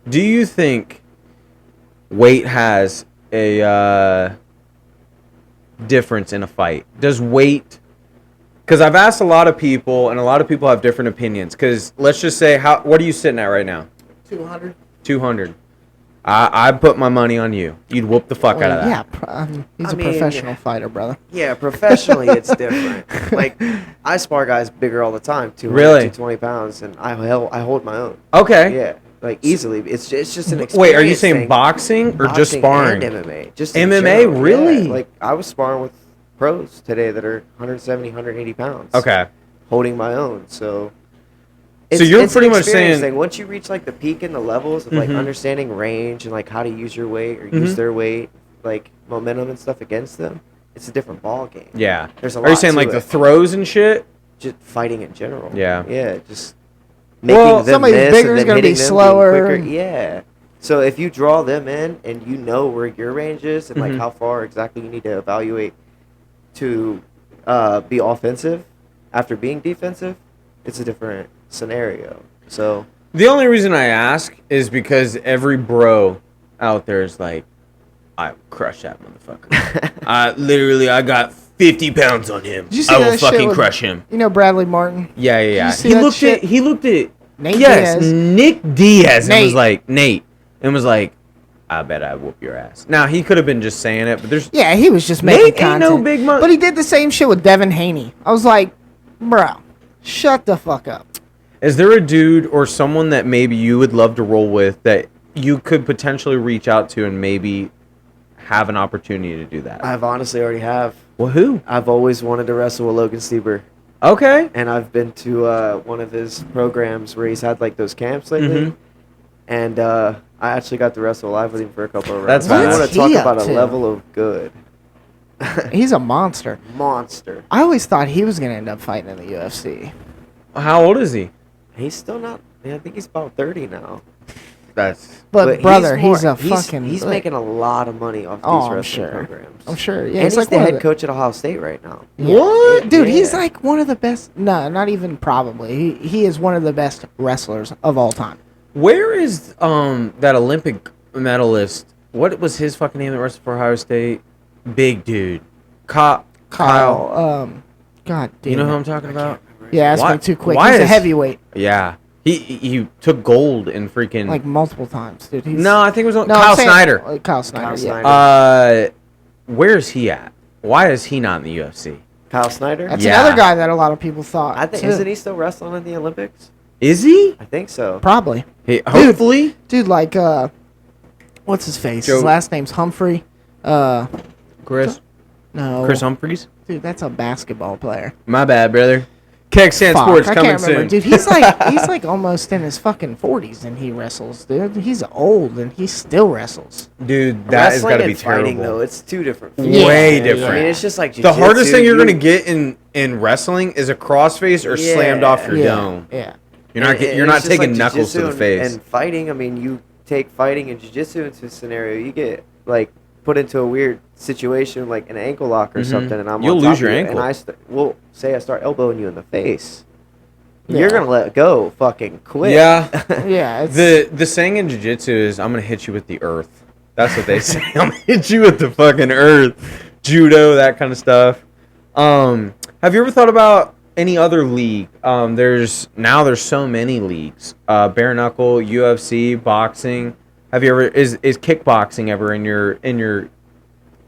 do you think weight has a difference in a fight? Does weight? Because I've asked a lot of people, and a lot of people have different opinions. Because let's just say, what are you sitting at right now? 200. 200. I put my money on you. You'd whoop the fuck out of that. Yeah, he's I a mean, professional fighter, brother. yeah, professionally it's different. Like I spar guys bigger all the time, 200, Really? 220 pounds, and I hold my own. Okay. Yeah, like easily. It's just an experience. Wait, are you saying thing. boxing or just Boxing sparring? and MMA. Just in MMA, general, really? Yeah. Like I was sparring with pros today that are 170, 180 pounds. Okay. Holding my own, so. So you're it's an pretty much experience saying- thing. Once you reach like the peak and the levels of like Mhm. understanding range and like how to use your weight or Mhm. use their weight, like momentum and stuff against them, it's a different ball game. Yeah. There's a Are you lot saying to like it. the throws and shit? Just fighting in general. Yeah. Yeah, just making Well, them somebody miss bigger and is then gonna be hitting them, being slower. quicker. Yeah. So if you draw them in and you know where your range is and Mhm. like how far exactly you need to evaluate to be offensive after being defensive, it's a different scenario. So The only reason I ask is because every bro out there is like, I crush that motherfucker. I got 50 pounds on him. Did you see I will that shit fucking with- crush him. You know Bradley Martin? Yeah, yeah, you yeah. see He that looked shit? at. He looked at. Nate Yes, Diaz. Nick Diaz, and was Nate. like Nate, and was like, I bet I whoop your ass. Now he could have been just saying it, but there's. Yeah, he was just making Nate ain't content. no big But he did the same shit with Devin Haney. I was like, bro, shut the fuck up. Is there a dude or someone that maybe you would love to roll with that you could potentially reach out to and maybe have an opportunity to do that? I've honestly already have. Well, who? I've always wanted to wrestle with Logan Stieber. Okay. And I've been to one of his programs where he's had like those camps lately. And I actually got to wrestle live with him for a couple of rounds. That's badass. I want to talk He about up a to? level of good. He's a monster. Monster. I always thought he was gonna end up fighting in the UFC. How old is he? He's still not. I think he's about 30 now. That's But brother, he's more- a fucking. He's making a lot of money off Oh, these I'm wrestling sure. programs. I'm sure. Yeah, And he's like the one of head coach at Ohio State right now. What? Dude, he's Yeah. like one of the best. No, not even probably. He is one of the best wrestlers of all time. where is that Olympic medalist? What was his fucking name that wrestled for Ohio State? Big dude, Kyle. God damn. You know who it. I'm talking about? Yeah, that's Why- way too quick. why He's a is- heavyweight, Yeah. He took gold in freaking. like multiple times, dude. He's, no, I think it was no, Kyle I'm saying- Snyder. Kyle Snyder. Kyle yeah. Snyder. Where's he at? Why is he not in the UFC? Kyle Snyder? That's Yeah. another guy that a lot of people thought. I think too. isn't he still wrestling in the Olympics? Is he? I think so. Probably, Hey, hopefully. dude. Like, what's his face? Joe- His last name's Humphrey. Chris No, Humphreys. dude, that's a basketball player. My bad, brother. Kickstand Fuck, Sports I coming can't remember, soon. dude. He's like almost in his fucking 40s and he wrestles, dude. He's old and he still wrestles. Dude, that has Wrestling got to and be fighting, terrible. though, it's two different Yeah, Way yeah, different. I mean, it's just like The hardest jiu-jitsu, thing you're you- gonna get in wrestling is a crossface or Yeah. slammed off your Yeah, dome. yeah. You're not And you're not it's just taking like knuckles to the jiu-jitsu face. And fighting, I mean, you take fighting and jiu-jitsu into a scenario, you get like put into a weird situation, like an ankle lock or Mhm. something, and I'm You'll on top lose your of you, ankle. And say I start elbowing you in the face, Yeah. you're gonna let go, fucking quick. Yeah. Yeah, it's, The saying in jiu-jitsu is I'm gonna hit you with the earth. That's what they say. I'm gonna hit you with the fucking earth. Judo, that kind of stuff. Have you ever thought about any other league? There's so many leagues. Bare knuckle, UFC, boxing. Have you ever is kickboxing ever in your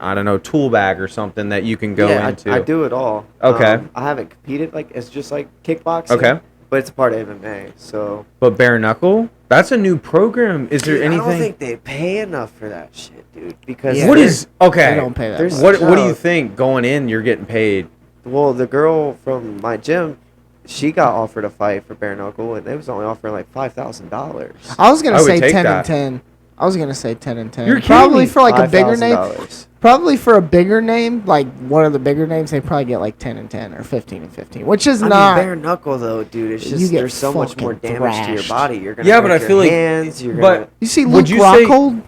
I don't know, tool bag or something that you can go Yeah, into? I do it all. Okay. I haven't competed like it's just like kickboxing. Okay. But it's a part of MMA, so. But bare knuckle? That's a new program. Is there Dude, anything? I don't think they pay enough for that shit, dude. Because Yeah. What they're- is okay? they don't pay that there's- much. What do No. you think going in? You're getting paid. Well, the girl from my gym, she got offered a fight for bare knuckle, and they was only offering like $5,000. I was gonna I would say take 10 that. and 10. I was gonna say 10 and 10. You're kidding probably me. for like a bigger name. $5,000. Probably for a bigger name, like one of the bigger names, they probably get like 10 and 10 or 15 and 15, which is I not. mean, bare knuckle though, dude. It's You just get there's so much more fucking damage to your thrashed. body. You're gonna Yeah, but break I feel your like- hands. You're but- gonna. You see Would Luke you say- Rockhold?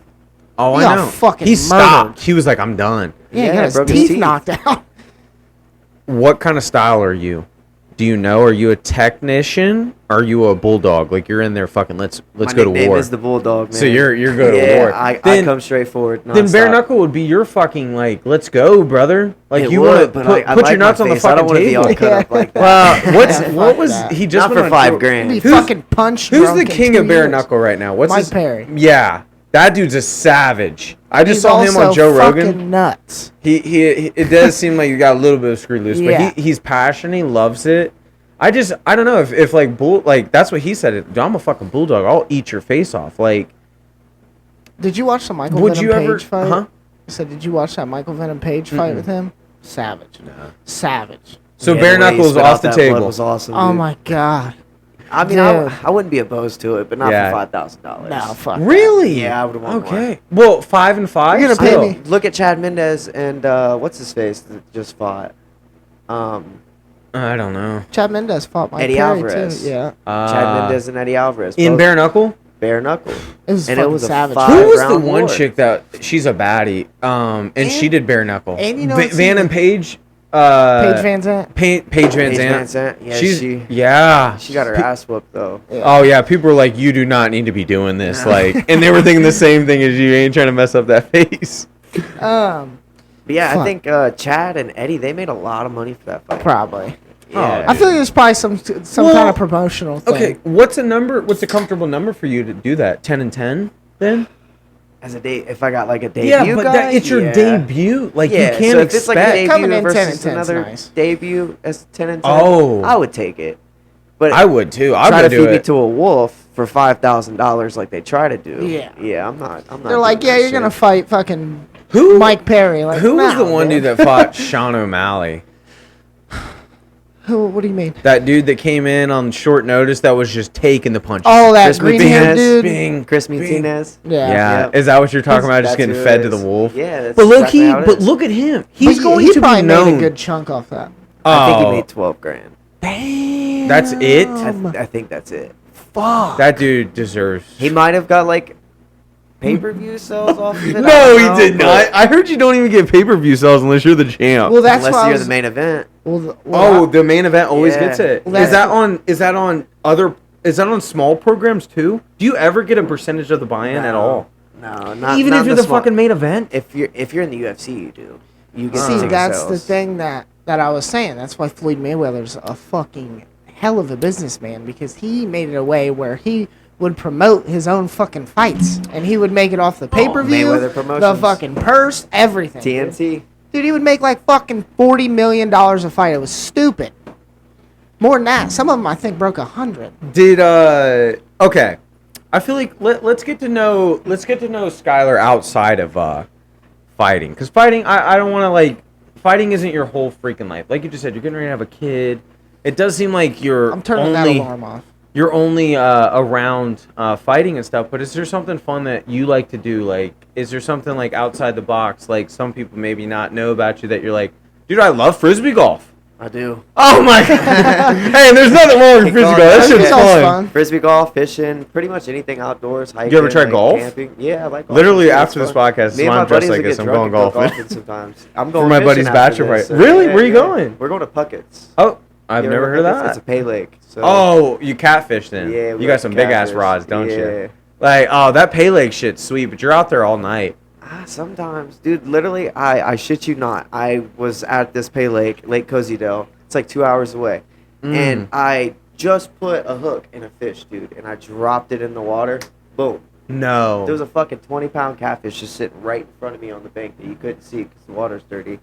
Oh, He I got know. fucking He murdered. stopped. He was like, "I'm done." Yeah, he Yeah, got his broke his teeth teeth. knocked out. What kind of style are you? Do you know? Are you a technician? Are you a bulldog? Like you're in there, fucking. Let's My go to nickname war. is the Bulldog, man. So you're good yeah, at war. I Then- come straight forward. Then bare nonstop. knuckle would be your fucking like, let's go, brother. Like It you would, want to but put, I put like your my nuts on the face. I fucking don't wanna be table. all cut up like that. Well, Yeah, what fuck was that. he just Not for went on $5 tour- grand. Be Who's- fucking punched. Who's drunk the in king 2 of bare years. knuckle right now? What's Mike his? Perry. Yeah, that dude's a savage. I just He's saw him on also Joe Rogan. fucking nuts. He it does seem like you got a little bit of screw loose, Yeah. but he's passionate, he loves it. I don't know if like that's what he said. I'm a fucking bulldog. I'll eat your face off. Like, Did you watch the Michael would Venom you ever? Page fight? Huh? I said, did you watch that Michael Venom Page fight Mm-mm. with him? Savage. No. Savage. So Yeah, bare the way he knuckles spit off out the that blood table. was awesome. Oh dude. my god. I mean, Dude. I wouldn't be opposed to it, but not Yeah. for $5,000. No, fuck. that. Really? Yeah, I would want Okay. Well, 5 and 5. You're gonna pay still. me. Look at Chad Mendez and what's his face that just fought. I don't know. Chad Mendez fought Mike Eddie Perry Alvarez. too. Yeah. Chad Mendez and Eddie Alvarez. in both bare knuckle. bare knuckle. It was And it fucking was a savage. five- Who was the round one war. chick that she's a baddie? And she did bare knuckle. and you know Va- what's Van even- and Page. Paige Van Zandt. Paige Van Paige Van Zandt. Zandt, yeah, She's she yeah. she got her ass whooped though. Oh yeah, people were like, "You do not need to be doing this." No. Like, and they were thinking the same thing as you. You ain't trying to mess up that face. But yeah, Fuck. I think Chad and Eddie they made a lot of money for that fight. Probably. Yeah. I feel like there's probably some Well, kind of promotional thing. Okay, what's a number? What's a comfortable number for you to do that? 10 and 10, then? As a date, if I got like a debut Yeah, but guy, it's your yeah. debut. Like Yeah, you can't so if it's like a expect. debut Coming in 10 versus and 10 's another nice. debut as 10 and 10, Oh. I would take it. But I would too. I try would to do feed me it. to a wolf for $5,000 like they try to do. Yeah. Yeah, I'm not. They're like, doing yeah, that you're gonna shit. fight fucking Mike Perry. Like, who was the no, one man. dude that fought Sean O'Malley? Who? What do you mean? That dude that came in on short notice that was just taking the punches. Oh, that Chris green-haired Martinez. dude. Bing, Chris bing. Martinez. Yeah. Is that what you're talking about? Just That's getting who fed it to the is. wolf? Yeah, that's But low exactly key, how it but is. look at him. But He's going he to probably be made known. a good chunk off that. I think he Oh, made 12 grand. Damn. That's it? I think that's it. Fuck. that dude deserves. He might have got like pay-per-view sales off of it. I No, don't he know, did but not. I heard you don't even get pay-per-view sales unless you're the champ. Well, that's Unless why I you're was, the main event. The main event always Yeah. gets it. Well, Is that that's- on small programs too? Do you ever get a percentage of the buy-in at all? No, not Even not if you're the small- fucking main event? If you're in the UFC, you do. You get See, ticket that's the sales. thing that I was saying. That's why Floyd Mayweather's a fucking hell of a businessman, because he made it a way where he would promote his own fucking fights, and he would make it off the pay-per-view, Mayweather the Promotions. fucking purse, everything. TNT. Dude, he would make like fucking $40 million a fight. It was stupid. More than that. Some of them, I think, broke 100. Did okay. I feel like let's get to know Skyler outside of fighting, because fighting I don't want to like fighting isn't your whole freaking life. Like you just said, you're getting ready to have a kid. It does seem like I'm turning that alarm off. you're only around fighting and stuff. But is there something fun that you like to do? Like, is there something like outside the box, like some people maybe not know about you, that you're like, dude, I love frisbee golf. I do. Oh my god! Hey, there's nothing wrong with frisbee golf. That shit's Sounds fun. Frisbee golf, fishing, pretty much anything outdoors. Hiking, You ever tried like, golf? Camping. Yeah, I like golf. Literally It's after this fun. podcast, Me and I'm my dressed buddies like will this. get I'm drunk going and go golfing. sometimes. I'm going For my fishing buddy's after bachelor this, party. Really? Where are you going? We're going to Puckett's. Oh, I've You never ever heard of Puckett's? It's a that. pay lake. So Oh, you catfish then? Yeah, we You got like some to big ass catfish. rods, don't Yeah. you? Like, oh, that pay lake shit's sweet, but you're out there all night. Sometimes, dude. Literally, I shit you not. I was at this pay lake, Lake Cozydale. It's like 2 hours away, and I just put a hook in a fish, dude, and I dropped it in the water. Boom. No. There was a fucking 20-pound catfish just sitting right in front of me on the bank that you couldn't see because the water's dirty.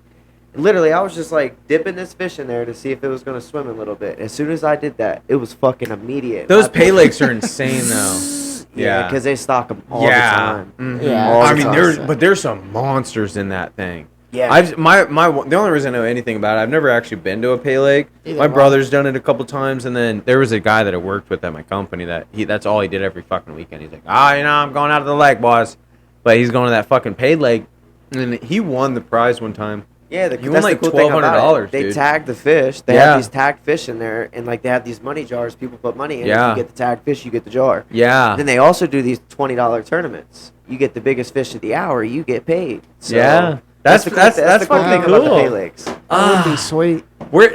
And literally, I was just like dipping this fish in there to see if it was gonna swim a little bit. As soon as I did that, it was fucking immediate. Those My- pay lakes are insane, though. Yeah, because they stock them all the time. Mhm. Yeah, all I the mean, time. there's some monsters in that thing. Yeah. The only reason I know anything about it, I've never actually been to a pay lake. Either My have I. brother's done it a couple times, and then there was a guy that I worked with at my company that's all he did every fucking weekend. He's like, I'm going out to the lake, boss. But he's going to that fucking pay lake, and he won the prize one time. Yeah, You won that's like the cool thing about $1,200, it. They dude. tag the fish. They Yeah. have these tagged fish in there, and like they have these money jars. People put money in. Yeah. If you get the tagged fish, you get the jar. Yeah. Then they also do these $20 tournaments. You get the biggest fish of the hour, you get paid. So Yeah. That's the cool thing about the fucking pay cool. lakes. That would be sweet.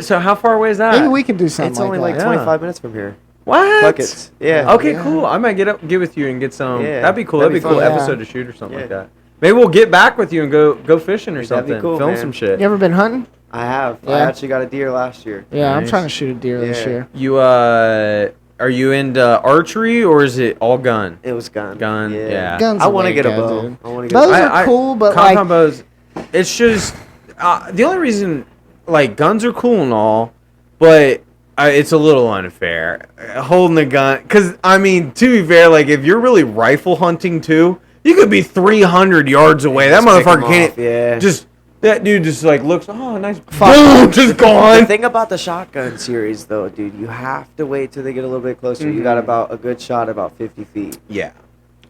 So how far away is that? Maybe we can do something It's only like like that. 25 minutes from here. What? Buckets. Yeah. Okay, Yeah. cool. I might get with you and get some. Yeah, That'd be cool. that'd That'd be be cool fun. episode Yeah. to shoot or something like Yeah. that. Maybe we'll get back with you and go fishing or That'd be something. cool, Film man. some shit. You ever been hunting? I have. I Yeah. actually got a deer last year. Yeah, I'm Nice. trying to shoot a deer this Yeah. year. You are you into archery or is it all gun? It was gun. Gun, yeah. Guns I are want to way get a good, bow. dude. I want to get Bows a bow. are cool, but compound like bows. It's just the only reason like guns are cool and all, but it's a little unfair holding a gun. Because I mean, to be fair, like if you're really rifle hunting too, you could be 300 yards away. That Just pick 'em motherfucker can't. off, yeah. Just that dude just like looks. Oh, nice. Fuck. Boom, just The gone. thing about the shotgun series, though, dude, you have to wait till they get a little bit closer. You got about a good shot about 50 feet. Yeah.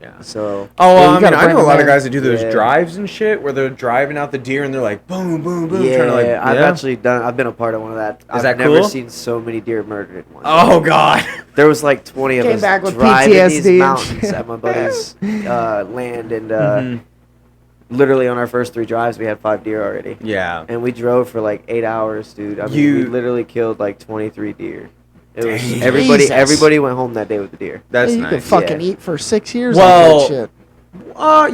Yeah. So Oh, Yeah, you I mean, gotta I bring know a them lot of in. guys that do those Yeah. drives and shit where they're driving out the deer and they're like boom, boom, boom, yeah, trying to like. I've yeah. actually done. I've been a part of one of that. I've that never cool? seen so many deer murdered in one. Oh God. There was like 20 of Came us back with driving PTSD these and mountains shit. at my buddy's land, and Mhm. literally on our first 3 drives, we had 5 deer already. Yeah. And we drove for like 8 hours, dude. I mean, You- we literally killed like 23 deer. It was Dang. everybody. Jesus. Everybody went home that day with the deer. That's you nice. could fucking yeah. eat for 6 years Well, on that shit.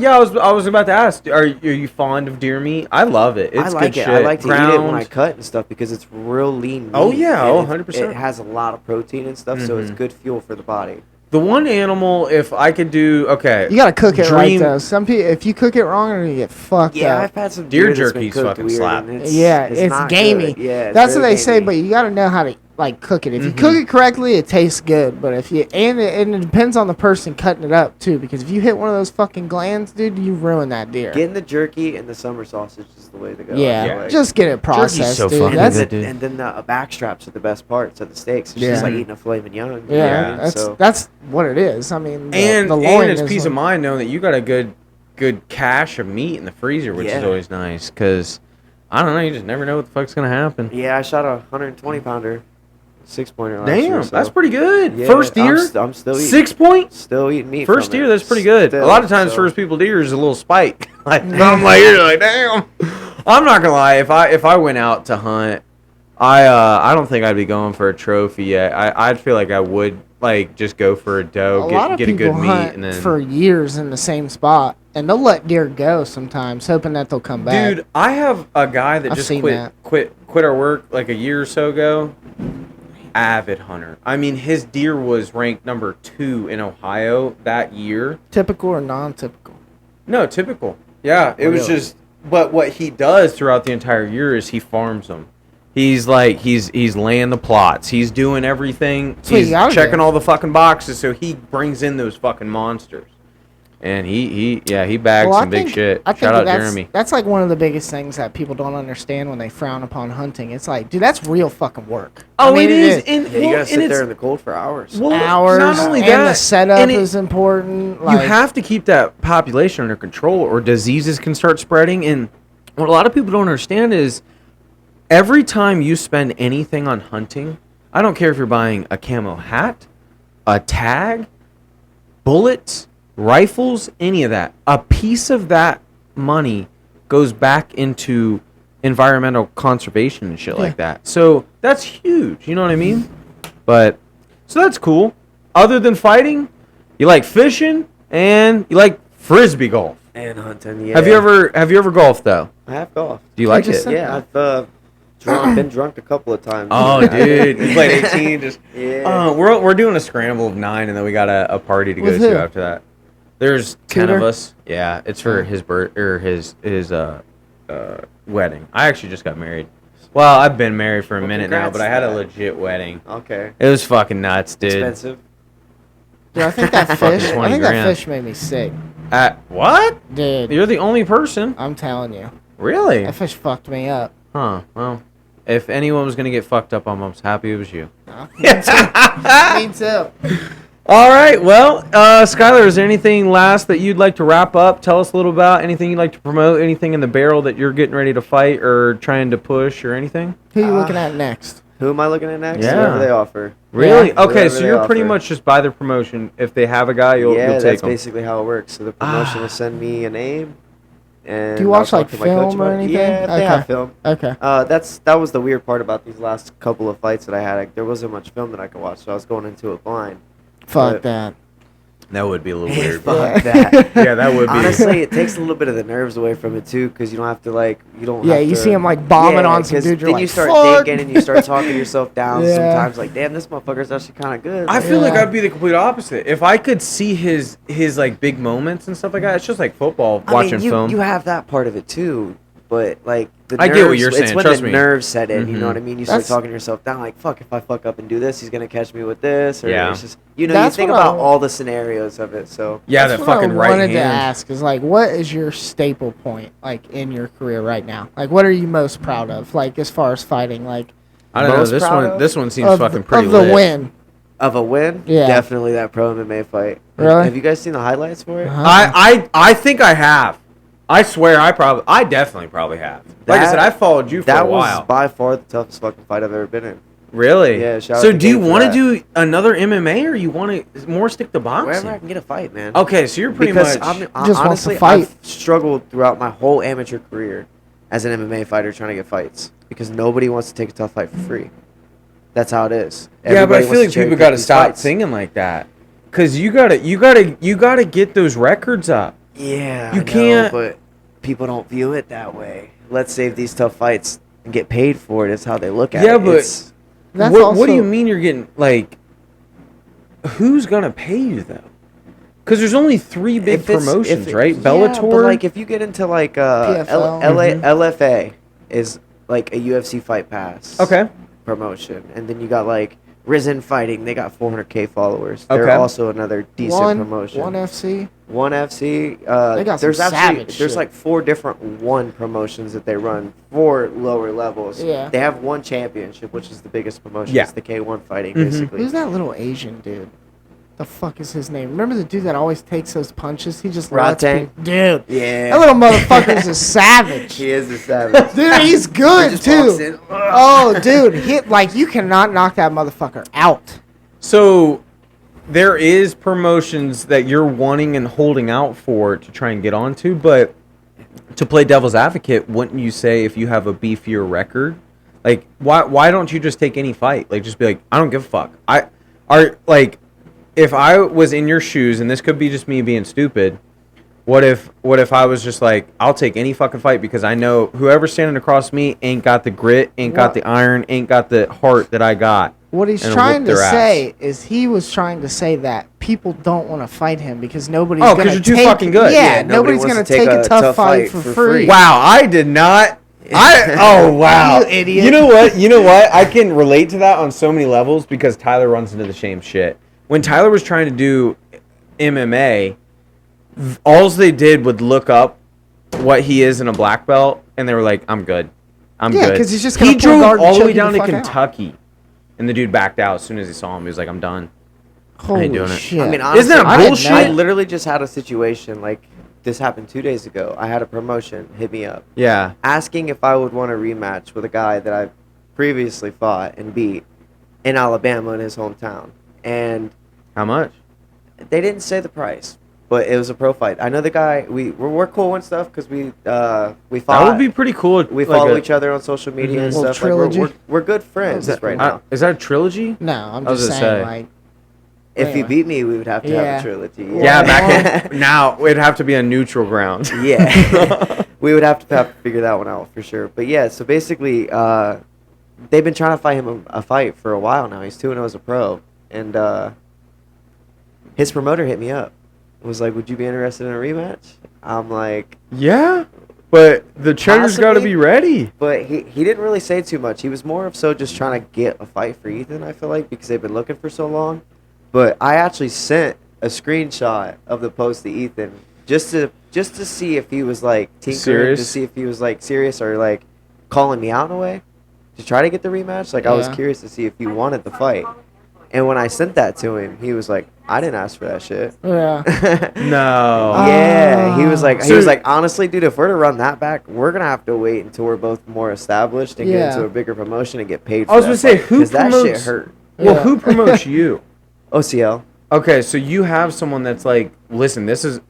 Yeah, I was about to ask. Are you fond of deer meat? I love it. It's I like good it. shit. I like to eat it when I Ground. cut and stuff because it's real lean meat. Oh, yeah. and Oh, it- 100%. It has a lot of protein and stuff, so it's Mhm. good fuel for the body. The one animal, if I could do, okay. You gotta cook it right Dream- though. Some people, if you cook it wrong, you're gonna get fucked Yeah, up. I've had some Deer deer that's been jerky's cooked fucking weird, slap. and Yeah, it's not gamey. good. Yeah, it's That's what very they say, gamey. but you gotta know how to like cook it. If you cook it correctly, it tastes good. But if you and it depends on the person cutting it up too. Because if you hit one of those fucking glands, dude, you ruin that deer. Getting the jerky and the summer sausage is the way to go. Yeah, just get it processed, so dude. fucking That's good, dude. And then the back straps are the best parts of the steaks. It's Yeah. just like eating a filet mignon. yeah, that's what it is. I mean, the loin and it's is peace like- of mind knowing that you got a good cache of meat in the freezer, which is always nice. Because I don't know, you just never know what the fuck's gonna happen. Yeah, I shot a 120 pounder, 6-pointer last Damn, year. So. that's pretty good. Yeah, First deer, I'm still eating. 6 point. Still eating meat. First from deer, it. that's pretty good. Still, a lot of times, so. first people deer is a little spike. Like I'm like, you're like, damn. I'm not gonna lie. If I went out to hunt, I don't think I'd be going for a trophy yet. I'd feel like I would like just go for a doe, get a good meat, and then for years in the same spot, and they'll let deer go sometimes, hoping that they'll come back. Dude, I have a guy that I've just seen that. quit our work like a year or so ago. Avid hunter. I mean, his deer was ranked number 2 in Ohio that year. Typical or non-typical? No, typical. Yeah, it was Really? just. But what he does throughout the entire year is he farms them. He's like he's laying the plots. He's doing everything. That's what you He's gotta checking do. all the fucking boxes. So he brings in those fucking monsters, and he bags some big shit. I think Shout out that's, Jeremy. That's like one of the biggest things that people don't understand when they frown upon hunting. It's like, dude, that's real fucking work. Oh, I mean, it is. And, Yeah, you well, gotta and sit it's- there in the cold for hours. well, Hours, not only and that, the setup and it- is important. You Like, have to keep that population under control or diseases can start spreading. And what a lot of people don't understand is every time you spend anything on hunting, I don't care if you're buying a camo hat, a tag, bullets, rifles, any of that, a piece of that money goes back into environmental conservation and shit like that. So that's huge. You know what I mean? But so that's cool. Other than fighting, you like fishing and you like frisbee golf. And hunting, yeah. Have you ever golfed though? I have golf. Do you like just it? said- Yeah, I've been drunk a couple of times. Oh, dude, you played 18. Just Yeah. we're doing a scramble of 9, and then we got a party to go With who? to after that. There's 10 of Tutor? us. Yeah, it's for his wedding. I actually just got married. Well, I've been married for a Well, minute now, congrats but I to had a that. legit wedding. Okay. It was fucking nuts, dude. Expensive. dude, I think that Fucking fish. 20 I think that grand. fish made me sick, What? dude. You're the only person. I'm telling you, Really? that fish fucked me up. Huh. Well, if anyone was gonna get fucked up, I'm happy it was you. Me too. All right. Well, Skyler, is there anything last that you'd like to wrap up? Tell us a little about anything you'd like to promote, anything in the barrel that you're getting ready to fight or trying to push or anything? Who you looking at next? Who am I looking at next? Yeah. Whoever they offer. Really? Yeah. Okay, Whatever so they you're pretty offer. much just by the promotion. If they have a guy, you'll take that's him. basically how it works. So the promotion will send me a name. And Do you watch, I'll like, talk to my coach film or about it. anything? Yeah, they Okay. have film. Okay. That was the weird part about these last couple of fights that I had. Like, there wasn't much film that I could watch, so I was going into it blind. Fuck But- that. That would be a little weird. Fuck that. Yeah, that would be. Honestly, it takes a little bit of the nerves away from it too, because you don't have to Yeah, have you to- see him like bombing on some 'cause dude. You're then like, you start fuck. thinking and you start talking yourself down. Yeah. Sometimes like, damn, this motherfucker's actually kind of good. I feel like Yeah. I'd be the complete opposite. If I could see his like big moments and stuff like that, it's just like football watching film. You have that part of it too, but like the I nerves, get what you're saying, It's when trust the me. nerves set in. You Mhm. know what I mean? You start That's- talking yourself down, like, fuck, if I fuck up and do this, he's gonna catch me with this. Or Yeah. it's just, you That's think what I about wa- all the scenarios of it. So yeah, That's that what fucking I right wanted hand. to ask is like, what is your staple point like in your career right now? Like, what are you most proud of? Like, as far as fighting, like I don't know. Most This proud one, of? this one seems of, fucking pretty of the lit. win. of a win, Yeah. definitely that pro MMA fight. Really? Have you guys seen the highlights for it? Uh-huh. I think I have. I swear I definitely probably have. Like I That- said, I followed you for That a while. was by far the toughest fucking fight I've ever been in. Really? Yeah, shout out So to do you Gabe for want to that. do another MMA or you want to more stick to boxing? Wherever I can get a fight, man. Okay, so you're pretty Because much. I Just wants to honestly, fight. I've struggled throughout my whole amateur career as an MMA fighter trying to get fights because nobody wants to take a tough fight for free. That's how it is. Yeah, but I Everybody feel wants like cherry people pick got to these stop fights. thinking like that. Cause you gotta get those records up. Yeah, You I know, can't- but people don't view it that way. Let's save these tough fights and get paid for it. Is how they look at Yeah, it. but- It's- That's What do you also- mean you're getting like? Who's gonna pay you though? Because there's only 3 big if it's- promotions, if it- right? yeah, Bellator. but like if you get into like PFL. LFA is like a UFC fight pass. Okay. promotion. And then you got like Risen Fighting. They got 400K followers. They're Okay. also another decent promotion. One FC. One FC. They got some savage there's shit. like 4 different one promotions that they run for lower levels. Yeah. They have one championship, which is the biggest promotion. Yeah. It's the K1 fighting, Mhm. basically. Who's that little Asian dude? The fuck is his name? Remember the dude that always takes those punches? He just lets Rotang? people- Dude. Yeah. That little motherfucker's a savage. He is a savage. Dude, he's good He just walks too. in. Oh, dude, you cannot knock that motherfucker out. So there is promotions that you're wanting and holding out for to try and get onto, but to play devil's advocate, wouldn't you say if you have a beefier record, like why don't you just take any fight? Like just be like, I don't give a fuck. If I was in your shoes, and this could be just me being stupid, what if I was just like, I'll take any fucking fight because I know whoever's standing across me ain't got the grit, ain't got the iron, ain't got the heart that I got. What he's and trying whoop to their say is he was trying to say that people don't want to fight him because nobody's Oh, going 'cause to you're too fucking good. Yeah, Yeah, nobody nobody's wants going to to take take a tough fight for free. Wow, I did not. Oh wow, You idiot. You know what? You know what? I can relate to that on so many levels because Tyler runs into the same shit. When Tyler was trying to do MMA, all they did would look up what he is in a black belt, and they were like, "I'm good, I'm Yeah, good." 'cause he's just gonna he pull drove guard and all the choke way you the down to fuck out. Kentucky, and the dude backed out as soon as he saw him. He was like, "I'm done." Holy doing it. shit. I mean, honestly, Isn't that I didn't bullshit? know. I literally just had a situation like this happened 2 days ago. I had a promotion hit me up Yeah. asking if I would want a rematch with a guy that I previously fought and beat in Alabama in his hometown. And How much? they didn't say the price, but it was a pro fight. I know the guy. We're cool and stuff because we fought. That would be pretty cool. We like follow a- each other on social media and Little stuff. Like, we're, trilogy. we're good friends right now. Is that a trilogy? No, I'm I was just gonna saying, say. like, If you anyway. beat me, we would have to have Yeah. a trilogy. Yeah, back in, now it'd have to be a neutral ground. Yeah, we would have to figure that one out for sure. But yeah, so basically, they've been trying to fight him a fight for a while now. He's 2-0 as a pro, and his promoter hit me up. Was like, "Would you be interested in a rematch?" I'm like, Yeah, but the trigger's got to Possibly. be ready. but he didn't really say too much. He was more of so just trying to get a fight for Ethan. I feel like because they've been looking for so long. But I actually sent a screenshot of the post to Ethan just to see if he was like tinkering, Serious? to see if he was like serious or like calling me out in a way to try to get the rematch. Like I was Yeah. curious to see if he wanted the fight. And when I sent that to him, he was like, "I didn't ask for that shit." yeah. No. Yeah, he was like, So- honestly, dude, if we're to run that back, we're gonna have to wait until we're both more established and get Yeah. into a bigger promotion and get paid. For I was that gonna say, fight, who 'cause that shit promotes- hurt. Well, Yeah. who promotes you? OCL. Okay, so you have someone that's like, listen, this is.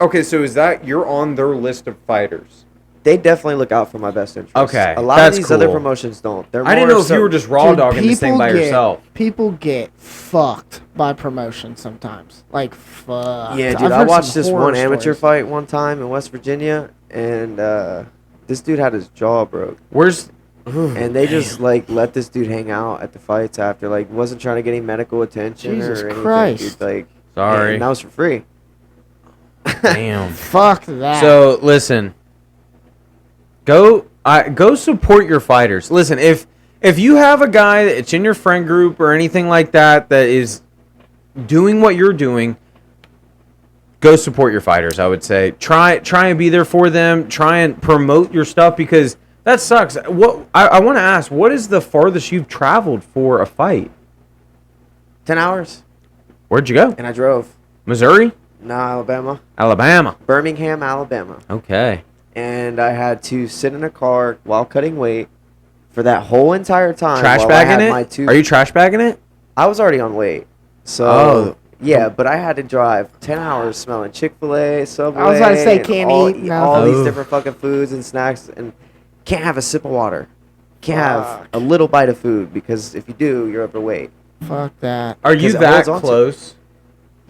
Okay, so is that you're on their list of fighters? They definitely look out for my best interest. Okay, a lot that's of these other cool. promotions don't. They're I didn't more know if you so- were just raw Dude, dogging this thing people by get- yourself. People get fucked by promotion sometimes. Like, fuck. Yeah, dude, I've I heard watched some this horror one amateur stories. fight one time in West Virginia, and this dude had his jaw broke, Where's? and they just like let this dude hang out at the fights after, like wasn't trying to get any medical attention Jesus or anything. Christ. Dude, like, Sorry. and that was for free. Damn. Fuck that. So listen, go support your fighters. Listen, if you have a guy that's in your friend group or anything like that that is doing what you're doing, go support your fighters. I would say try and be there for them. Try and promote your stuff because that sucks. What I want to ask, what is the farthest you've traveled for a fight? 10 hours, Where'd you go? and I drove. Missouri, No, Alabama, Alabama. Birmingham, Alabama, Okay. and I had to sit in a car while cutting weight for that whole entire time. Trash while bagging I had it? My two, Are you trash bagging it? I was already on weight, so Oh. yeah. But I had to drive 10 hours smelling Chick-fil-A, Subway. I was about to say, and can't all, eat nothing. all these Oof. different fucking foods and snacks, and can't have a sip of water. Can't have Fuck. a little bite of food because if you do, you're overweight. Fuck that. Are you 'Cause it that holds on to- close?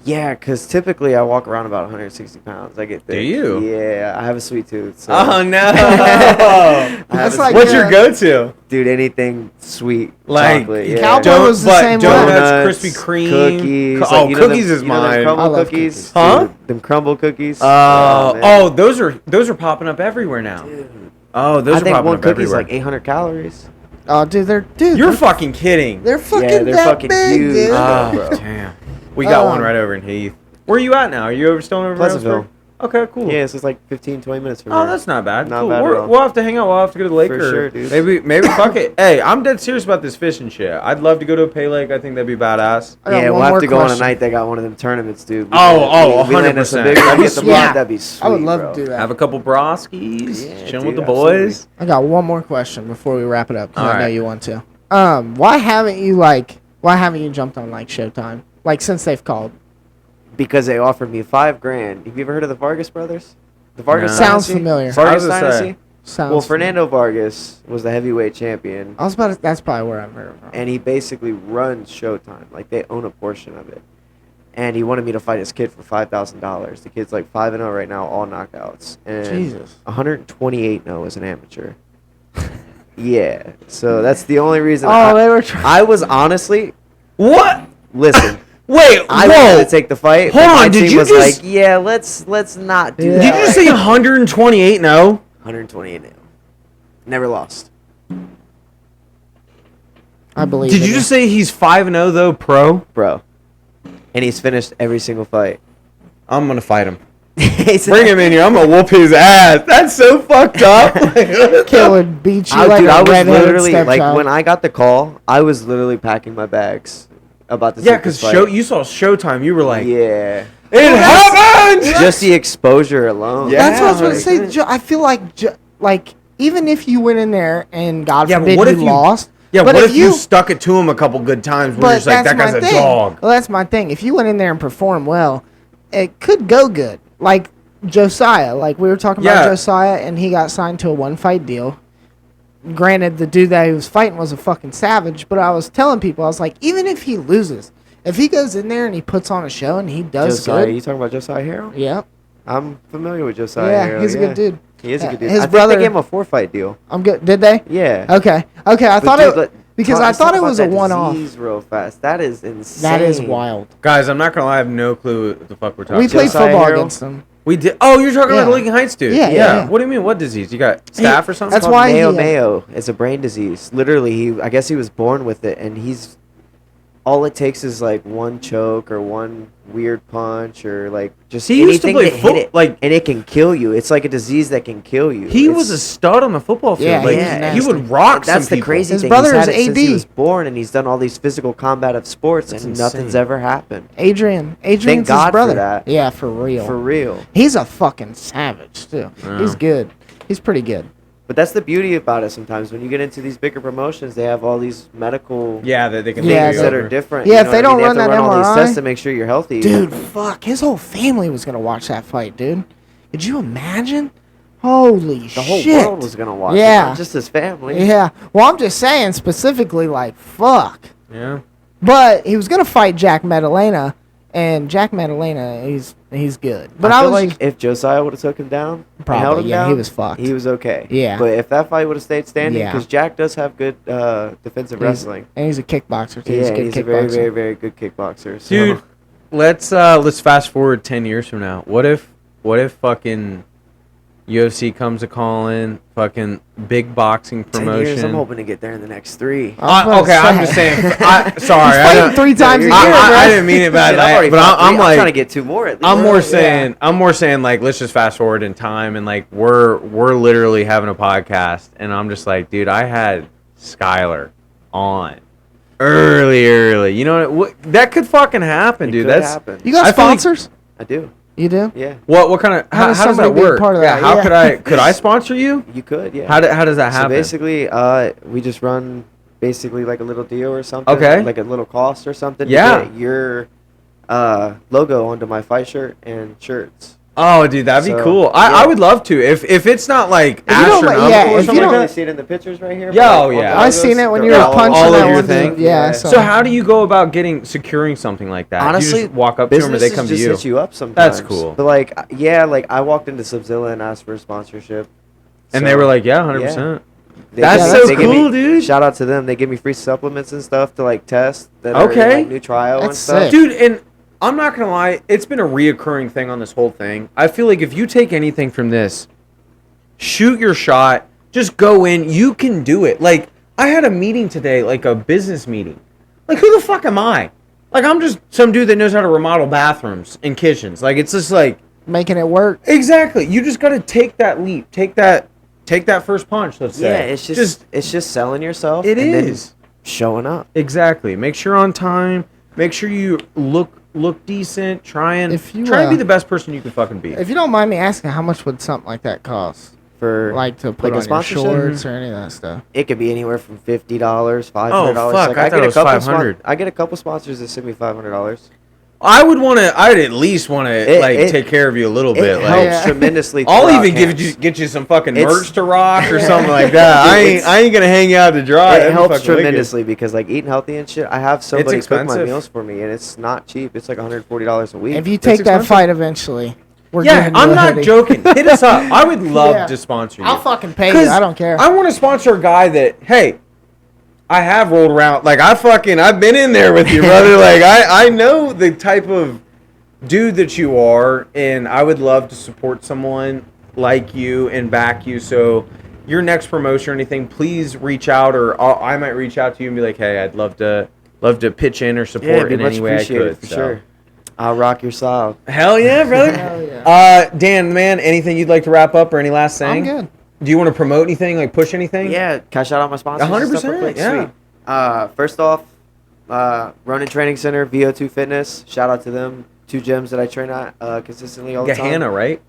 Yeah, because typically I walk around about 160 pounds. I get thick. Do you? Yeah, I have a sweet tooth. So Oh no! I have That's a like, What's yeah. your go-to? dude, anything sweet, Like chocolate, yeah. Cowboy was the same way. donuts, Krispy Kreme, cookies. Oh, like, you know cookies them, is you know them mine. crumble I love cookies, cookies. Huh? Dude, them crumble cookies. Oh, man. those are popping up everywhere now. Dude. Oh, those I are think popping one up cookie's everywhere. like 800 calories. Oh, dude, You're fucking kidding. They're fucking Yeah, they're that fucking big, huge. dude. Bro. Damn. We got one right over in Heath. Where are you at now? Are you still over in Pleasantville. Okay, cool. Yeah, so it's like 15, 20 minutes from Oh, here. that's not bad. Not Cool. bad at all. We'll have to hang out. We'll have to go to the lake For or sure, dude. maybe fuck it. Hey, I'm dead serious about this fishing shit. I'd love to go to a pay lake. I think that'd be badass. I got Yeah, one we'll have more to go on a question. night they got one of them tournaments, dude. We land 100%. us a big one. Get the Yeah. block, that'd be sweet, I would love bro. to do that. Have a couple broskies, Yeah, chilling dude, with the boys. I got one more question before we wrap it up. 'Cause All I know right. you want to. Why haven't you jumped on like Showtime? Like since they've called. Because they offered me $5,000. Have you ever heard of the Vargas brothers? The Vargas No. Sounds dynasty? familiar. Vargas I was gonna say. dynasty? Sounds Well, Fernando Vargas was the heavyweight champion, I was about to, that's probably where I've heard it from. and he basically runs Showtime. Like, they own a portion of it. And he wanted me to fight his kid for $5,000. The kid's like 5-0 right now, all knockouts. And Jesus. 128-0 as an amateur. Yeah. So that's the only reason. They were trying. I was honestly, What? listen. Wait, I whoa. wanted to take the fight. Hold but my on, did team you was just- like, yeah, let's not do Yeah. that. Did you just say 128 no? 128-0. Never lost. I believe. Did in you just say he's 5-0 though, pro? Bro. And he's finished every single fight. I'm gonna fight him. He said- Bring him in here. I'm gonna whoop his ass. That's so fucked up. Kid would beat you I, like dude, a I was redheaded literally, like, stepchild. when I got the call, I was literally packing my bags about to Yeah, take this because fight. you saw Showtime. You were like, Yeah. it happened. Just the exposure alone. Yeah. That's what I was going to say. like- I feel like even if you went in there and God Yeah, but forbid what you if you- lost. Yeah, but what if you stuck it to him a couple good times? Where you're But just like, that's that guy's my a thing. dog. Well, that's my thing. If you went in there and performed well, it could go good. Like Josiah, like we were talking about Yeah. Josiah, and he got signed to a one-fight deal. Granted, the dude that he was fighting was a fucking savage, but I was telling people, I was like, even if he loses, if he goes in there and he puts on a show and he does Josiah, good, you talking about Josiah Harrell? yeah, I'm familiar with Josiah yeah, Harrell. he's a good dude. He is a good dude. His I think brother- they gave him a 4-fight deal. I'm good. Did they? Yeah. Okay. I But thought dude, it like, because talk- I let's thought talk it about was a that one-off. disease real fast. That is insane. That is wild. Guys, I'm not gonna lie. I have no clue what the fuck we're talking We about. played Josiah football Harrell? against them. We did. Oh, you're talking about Yeah. Lincoln Heights, dude. Yeah. What do you mean? What disease? You got staph or something? That's It's why called he, Mayo. It's a brain disease. Literally, I guess he was born with it, and he's all it takes is like one choke or one weird punch or like just He used to anything play hit foot- it, like- and it can kill you. It's like a disease that can kill you. He It's- was a stud on the football field. Yeah, like, he was he nasty. would rock some That's the people. crazy His thing. brother He's had is it since AD. he was born, and he's done all these physical combative sports, That's and nothing's insane. ever happened. Adrian's Thank God his for brother. that. Yeah, for real. For real. He's a fucking savage too. Yeah. He's good. He's pretty good. But that's the beauty about it. Sometimes when you get into these bigger promotions, they have all these medical Yeah, that they can. Yeah, take things you that over. are different. Yeah, you if know they what I don't mean? run have to that run all these MRI, tests to make sure you're healthy. Dude, fuck. His whole family was gonna watch that fight, dude. Could you imagine? Holy The whole shit. world was gonna watch it, Yeah. not just his family. Yeah. Well, I'm just saying specifically, like, fuck. Yeah. But he was gonna fight Jack Madalena, and Jack Madalena, he's good. But I I feel was like just, if Josiah would have took him down, and Probably, held him yeah, down, he was fucked. He was okay. Yeah. But if that fight would have stayed standing, Yeah. because Jack does have good defensive wrestling. and he's a kickboxer too. Yeah, he's a good he's a kickboxer. very, very, very good kickboxer. So. Dude, let's fast forward 10 years from now. What if fucking UFC comes a calling, fucking big boxing 10 promotion? years, I'm hoping to get there in the next 3. I was about Okay, to I'm say. just saying. Sorry, He's I fighting don't- 3 times a year, I bro. didn't mean it bad, Shit, I've already but fought I'm 3. I'm trying to like, get 2 more at least. I'm more saying, like, let's just fast forward in time, and like we're literally having a podcast, and I'm just like, dude, I had Skyler on early. You know what? That could fucking happen, It dude. could That's happen. You got I feel like- sponsors? I do. You do? Yeah, what kind of how does somebody that be a work? part of that? How Yeah. could I sponsor you? you could. Yeah. How does that So happen? basically, we just run basically like a little deal or something. Okay. Like a little cost or something. Yeah. To get your logo onto my fight shirt and shirts. Oh, dude, that'd be So, cool. yeah. I would love to. If it's not like If you don't like- astronomical yeah, or if something you like don't- that. see it in the pictures right here. Yeah, but oh, all yeah. the I seen logos, it when they're you were all- punching all that over your one thing? dude. Yeah. Yeah. So how do you go about securing something like that? Honestly, do you just walk up to them or they come to just you? hit you up sometimes. That's cool. But like, yeah, like I walked into Subzilla and asked for a sponsorship, And So, they were like, yeah, 100%. they That's give- so they give cool, dude. Shout out to them. They give me free supplements and stuff to like test. That are in, Okay. like, new trial and That's stuff. sick. Dude, and I'm not going to lie, it's been a reoccurring thing on this whole thing. I feel like if you take anything from this, shoot your shot, just go in, you can do it. Like, I had a meeting today, like a business meeting. Like, who the fuck am I? Like, I'm just some dude that knows how to remodel bathrooms and kitchens. Like, it's just like making it work. Exactly. You just got to take that leap. Take that first punch, let's say. Yeah, it's just selling yourself. It and is. Then showing up. Exactly. Make sure you're on time. Make sure you look decent. Try and be the best person you can fucking be. If you don't mind me asking, how much would something like that cost? For like to put on your shorts or any of that stuff. It could be anywhere from $50, $500. Oh fuck! Like, I thought it was $500. I get a couple sponsors that send me $500. I'd at least want to take care of you a little bit. It Like, helps tremendously. I'll even get you some fucking merch to rock or something like that. I ain't gonna hang you out to dry. It helps tremendously because like eating healthy and shit. I have somebody cook my meals for me, and it's not cheap. It's like $140 a week. If you take that fight eventually. I'm not joking. Hit us up. I would love to sponsor you. I'll fucking pay you. I don't care. I want to sponsor a guy that, hey, I have rolled around. Like, I've been in there with you, brother. Like, I know the type of dude that you are, and I would love to support someone like you and back you. So, your next promotion or anything, please reach out, or I might reach out to you and be like, hey, I'd love to pitch in or support in any way I could. For sure. I'll rock your style. Hell yeah, brother. Hell yeah. Dan, man, anything you'd like to wrap up or any last saying? I'm good. Do you want to promote anything, like push anything? Yeah, can I shout out my sponsors? 100%, yeah. Sweet. First off, Ronin Training Center, VO2 Fitness. Shout out to them. 2 gyms that I train at consistently all the time. Gehanna, right?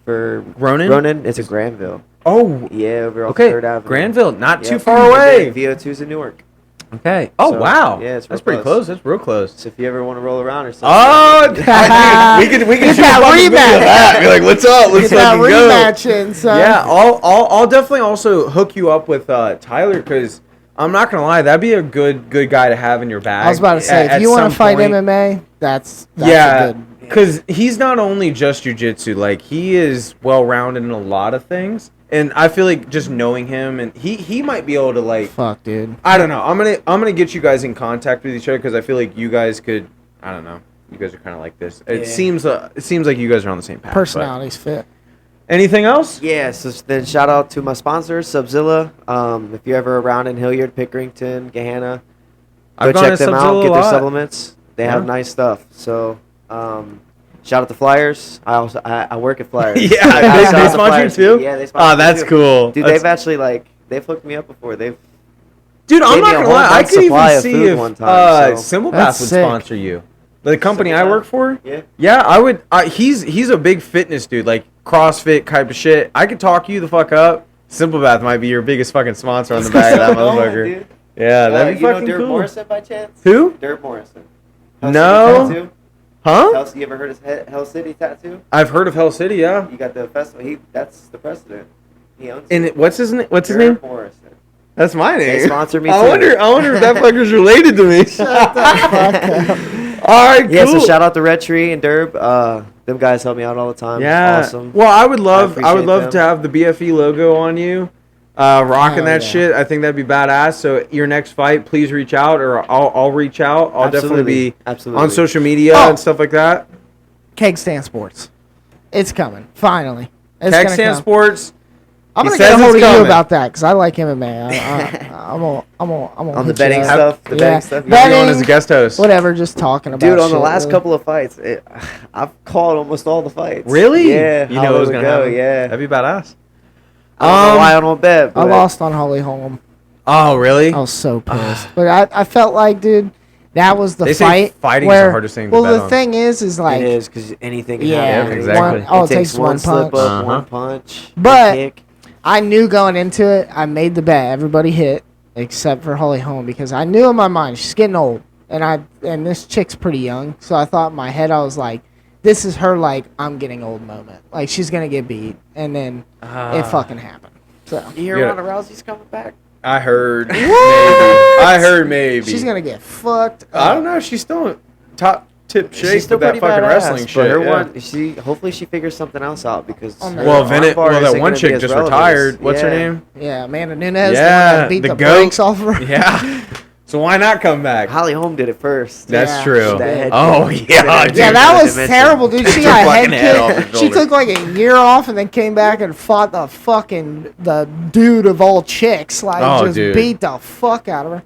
For Ronin? It's a Granville. Oh. Yeah, over off 3rd Avenue. Granville, not too far away. VO2's in Newark. Okay. Oh, So, wow. yeah, that's pretty close. That's real close. So if you ever want to roll around or something. Oh, we can shoot that rematch. Be like, what's up? Let's fucking go. Rematch in, son. Yeah, I'll definitely also hook you up with Tyler, because I'm not gonna lie, that'd be a good guy to have in your bag. I was about to say, if you want to fight MMA, that's a good. Because he's not only just jiu-jitsu, like he is well-rounded in a lot of things. And I feel like just knowing him, and he might be able to, like, fuck, dude. I don't know. I'm gonna get you guys in contact with each other, because I feel like you guys could. I don't know. You guys are kind of like this. It seems like you guys are on the same path. Personalities fit. Anything else? Yeah. So then shout out to my sponsors, Subzilla. If you're ever around in Hilliard, Pickerington, Gehanna, go check them out. Get their supplements. They have nice stuff. So. Shout out to Flyers. I work at Flyers. Yeah, they sponsor you too? Yeah, they sponsor me. Oh, that's cool. Dude, they've actually, they've hooked me up before. Dude, I'm not gonna lie. I could even see if Simple Bath would sick. sponsor you. The company I work for? Yeah. Yeah, I would. He's a big fitness dude, like CrossFit type of shit. I could talk you the fuck up. Simple Bath might be your biggest fucking sponsor on the back of that motherfucker. Dude. Yeah, that'd be fucking Dirt cool. Morrison by chance? Who? Dirt Morrison. No. Huh? You ever heard of Hell City Tattoo? I've heard of Hell City, yeah. You got the festival. That's the president. He owns And it. what's his name? Dirt Morrison. That's my name. They sponsor me I too. wonder if that fucker's related to me. Shut the fuck up. All right, cool. Yeah, so shout out to Red Tree and Derb. Them guys help me out all the time. Yeah. Awesome. Well, I would love them. to have the BFE logo on you. Rocking that shit. I think that'd be badass. So your next fight, please reach out, or I'll reach out. I'll definitely be on social media and stuff like that. Keg Stand Sports. It's coming. Finally. It's Keg Stand Sports. I'm going to get a hold of you about that, because I like MMA. I'm on the betting stuff. The betting stuff. You're on as a guest host. Whatever, just talking about Dude, on shit, the last really. couple of fights, I've called almost all the fights. Really? Yeah. You know it was going to happen? Yeah. That'd be badass. I don't know why I don't bet. I lost on Holly Holm. Oh, really? I was so pissed. But I felt like, dude, that was the they fight. Say fighting where, is the hardest thing to well, bet the on. thing is like... It is, because anything can yeah, happen. Exactly. It takes one slip punch. up, one punch, But one kick. I knew going into it, I made the bet. Everybody hit, except for Holly Holm, because I knew in my mind, she's getting old. And this chick's pretty young. So I thought in my head, I was like, this is her, like, I'm getting old moment. Like, she's going to get beat. And then it fucking happened. So. You hear Ronda Rousey's coming back? I heard maybe. I heard maybe. She's going to get fucked up. I don't know. She's still in top tip shape She's still with that pretty fucking badass, wrestling but shit. her yeah. hopefully she figures something else out, because that one chick just retired. What's her name? Yeah, Amanda Nunes. Yeah, the one that beat the goat. brakes off her. Yeah. So why not come back? Holly Holm did it first. That's Yeah, true. she did. Oh, yeah, dude. Yeah, that was Dimension. terrible, dude. She Took got fucking head head off kicked. her She shoulder. took like a year off and then came back and fought the dude of all chicks. Like, Oh, just dude. beat the fuck out of her.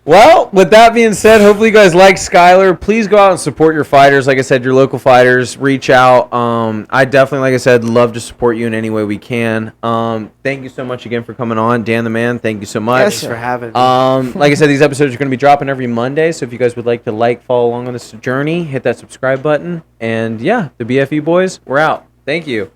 Well, with that being said, hopefully you guys like Skyler. Please go out and support your fighters. Like I said, your local fighters. Reach out. I definitely, like I said, love to support you in any way we can. Thank you so much again for coming on. Dan the Man, thank you so much. Yes, Thanks sir. for having me. Like I said, these episodes are going to be dropping every Monday. So if you guys would like to follow along on this journey, hit that subscribe button. And yeah, the BFE boys, we're out. Thank you.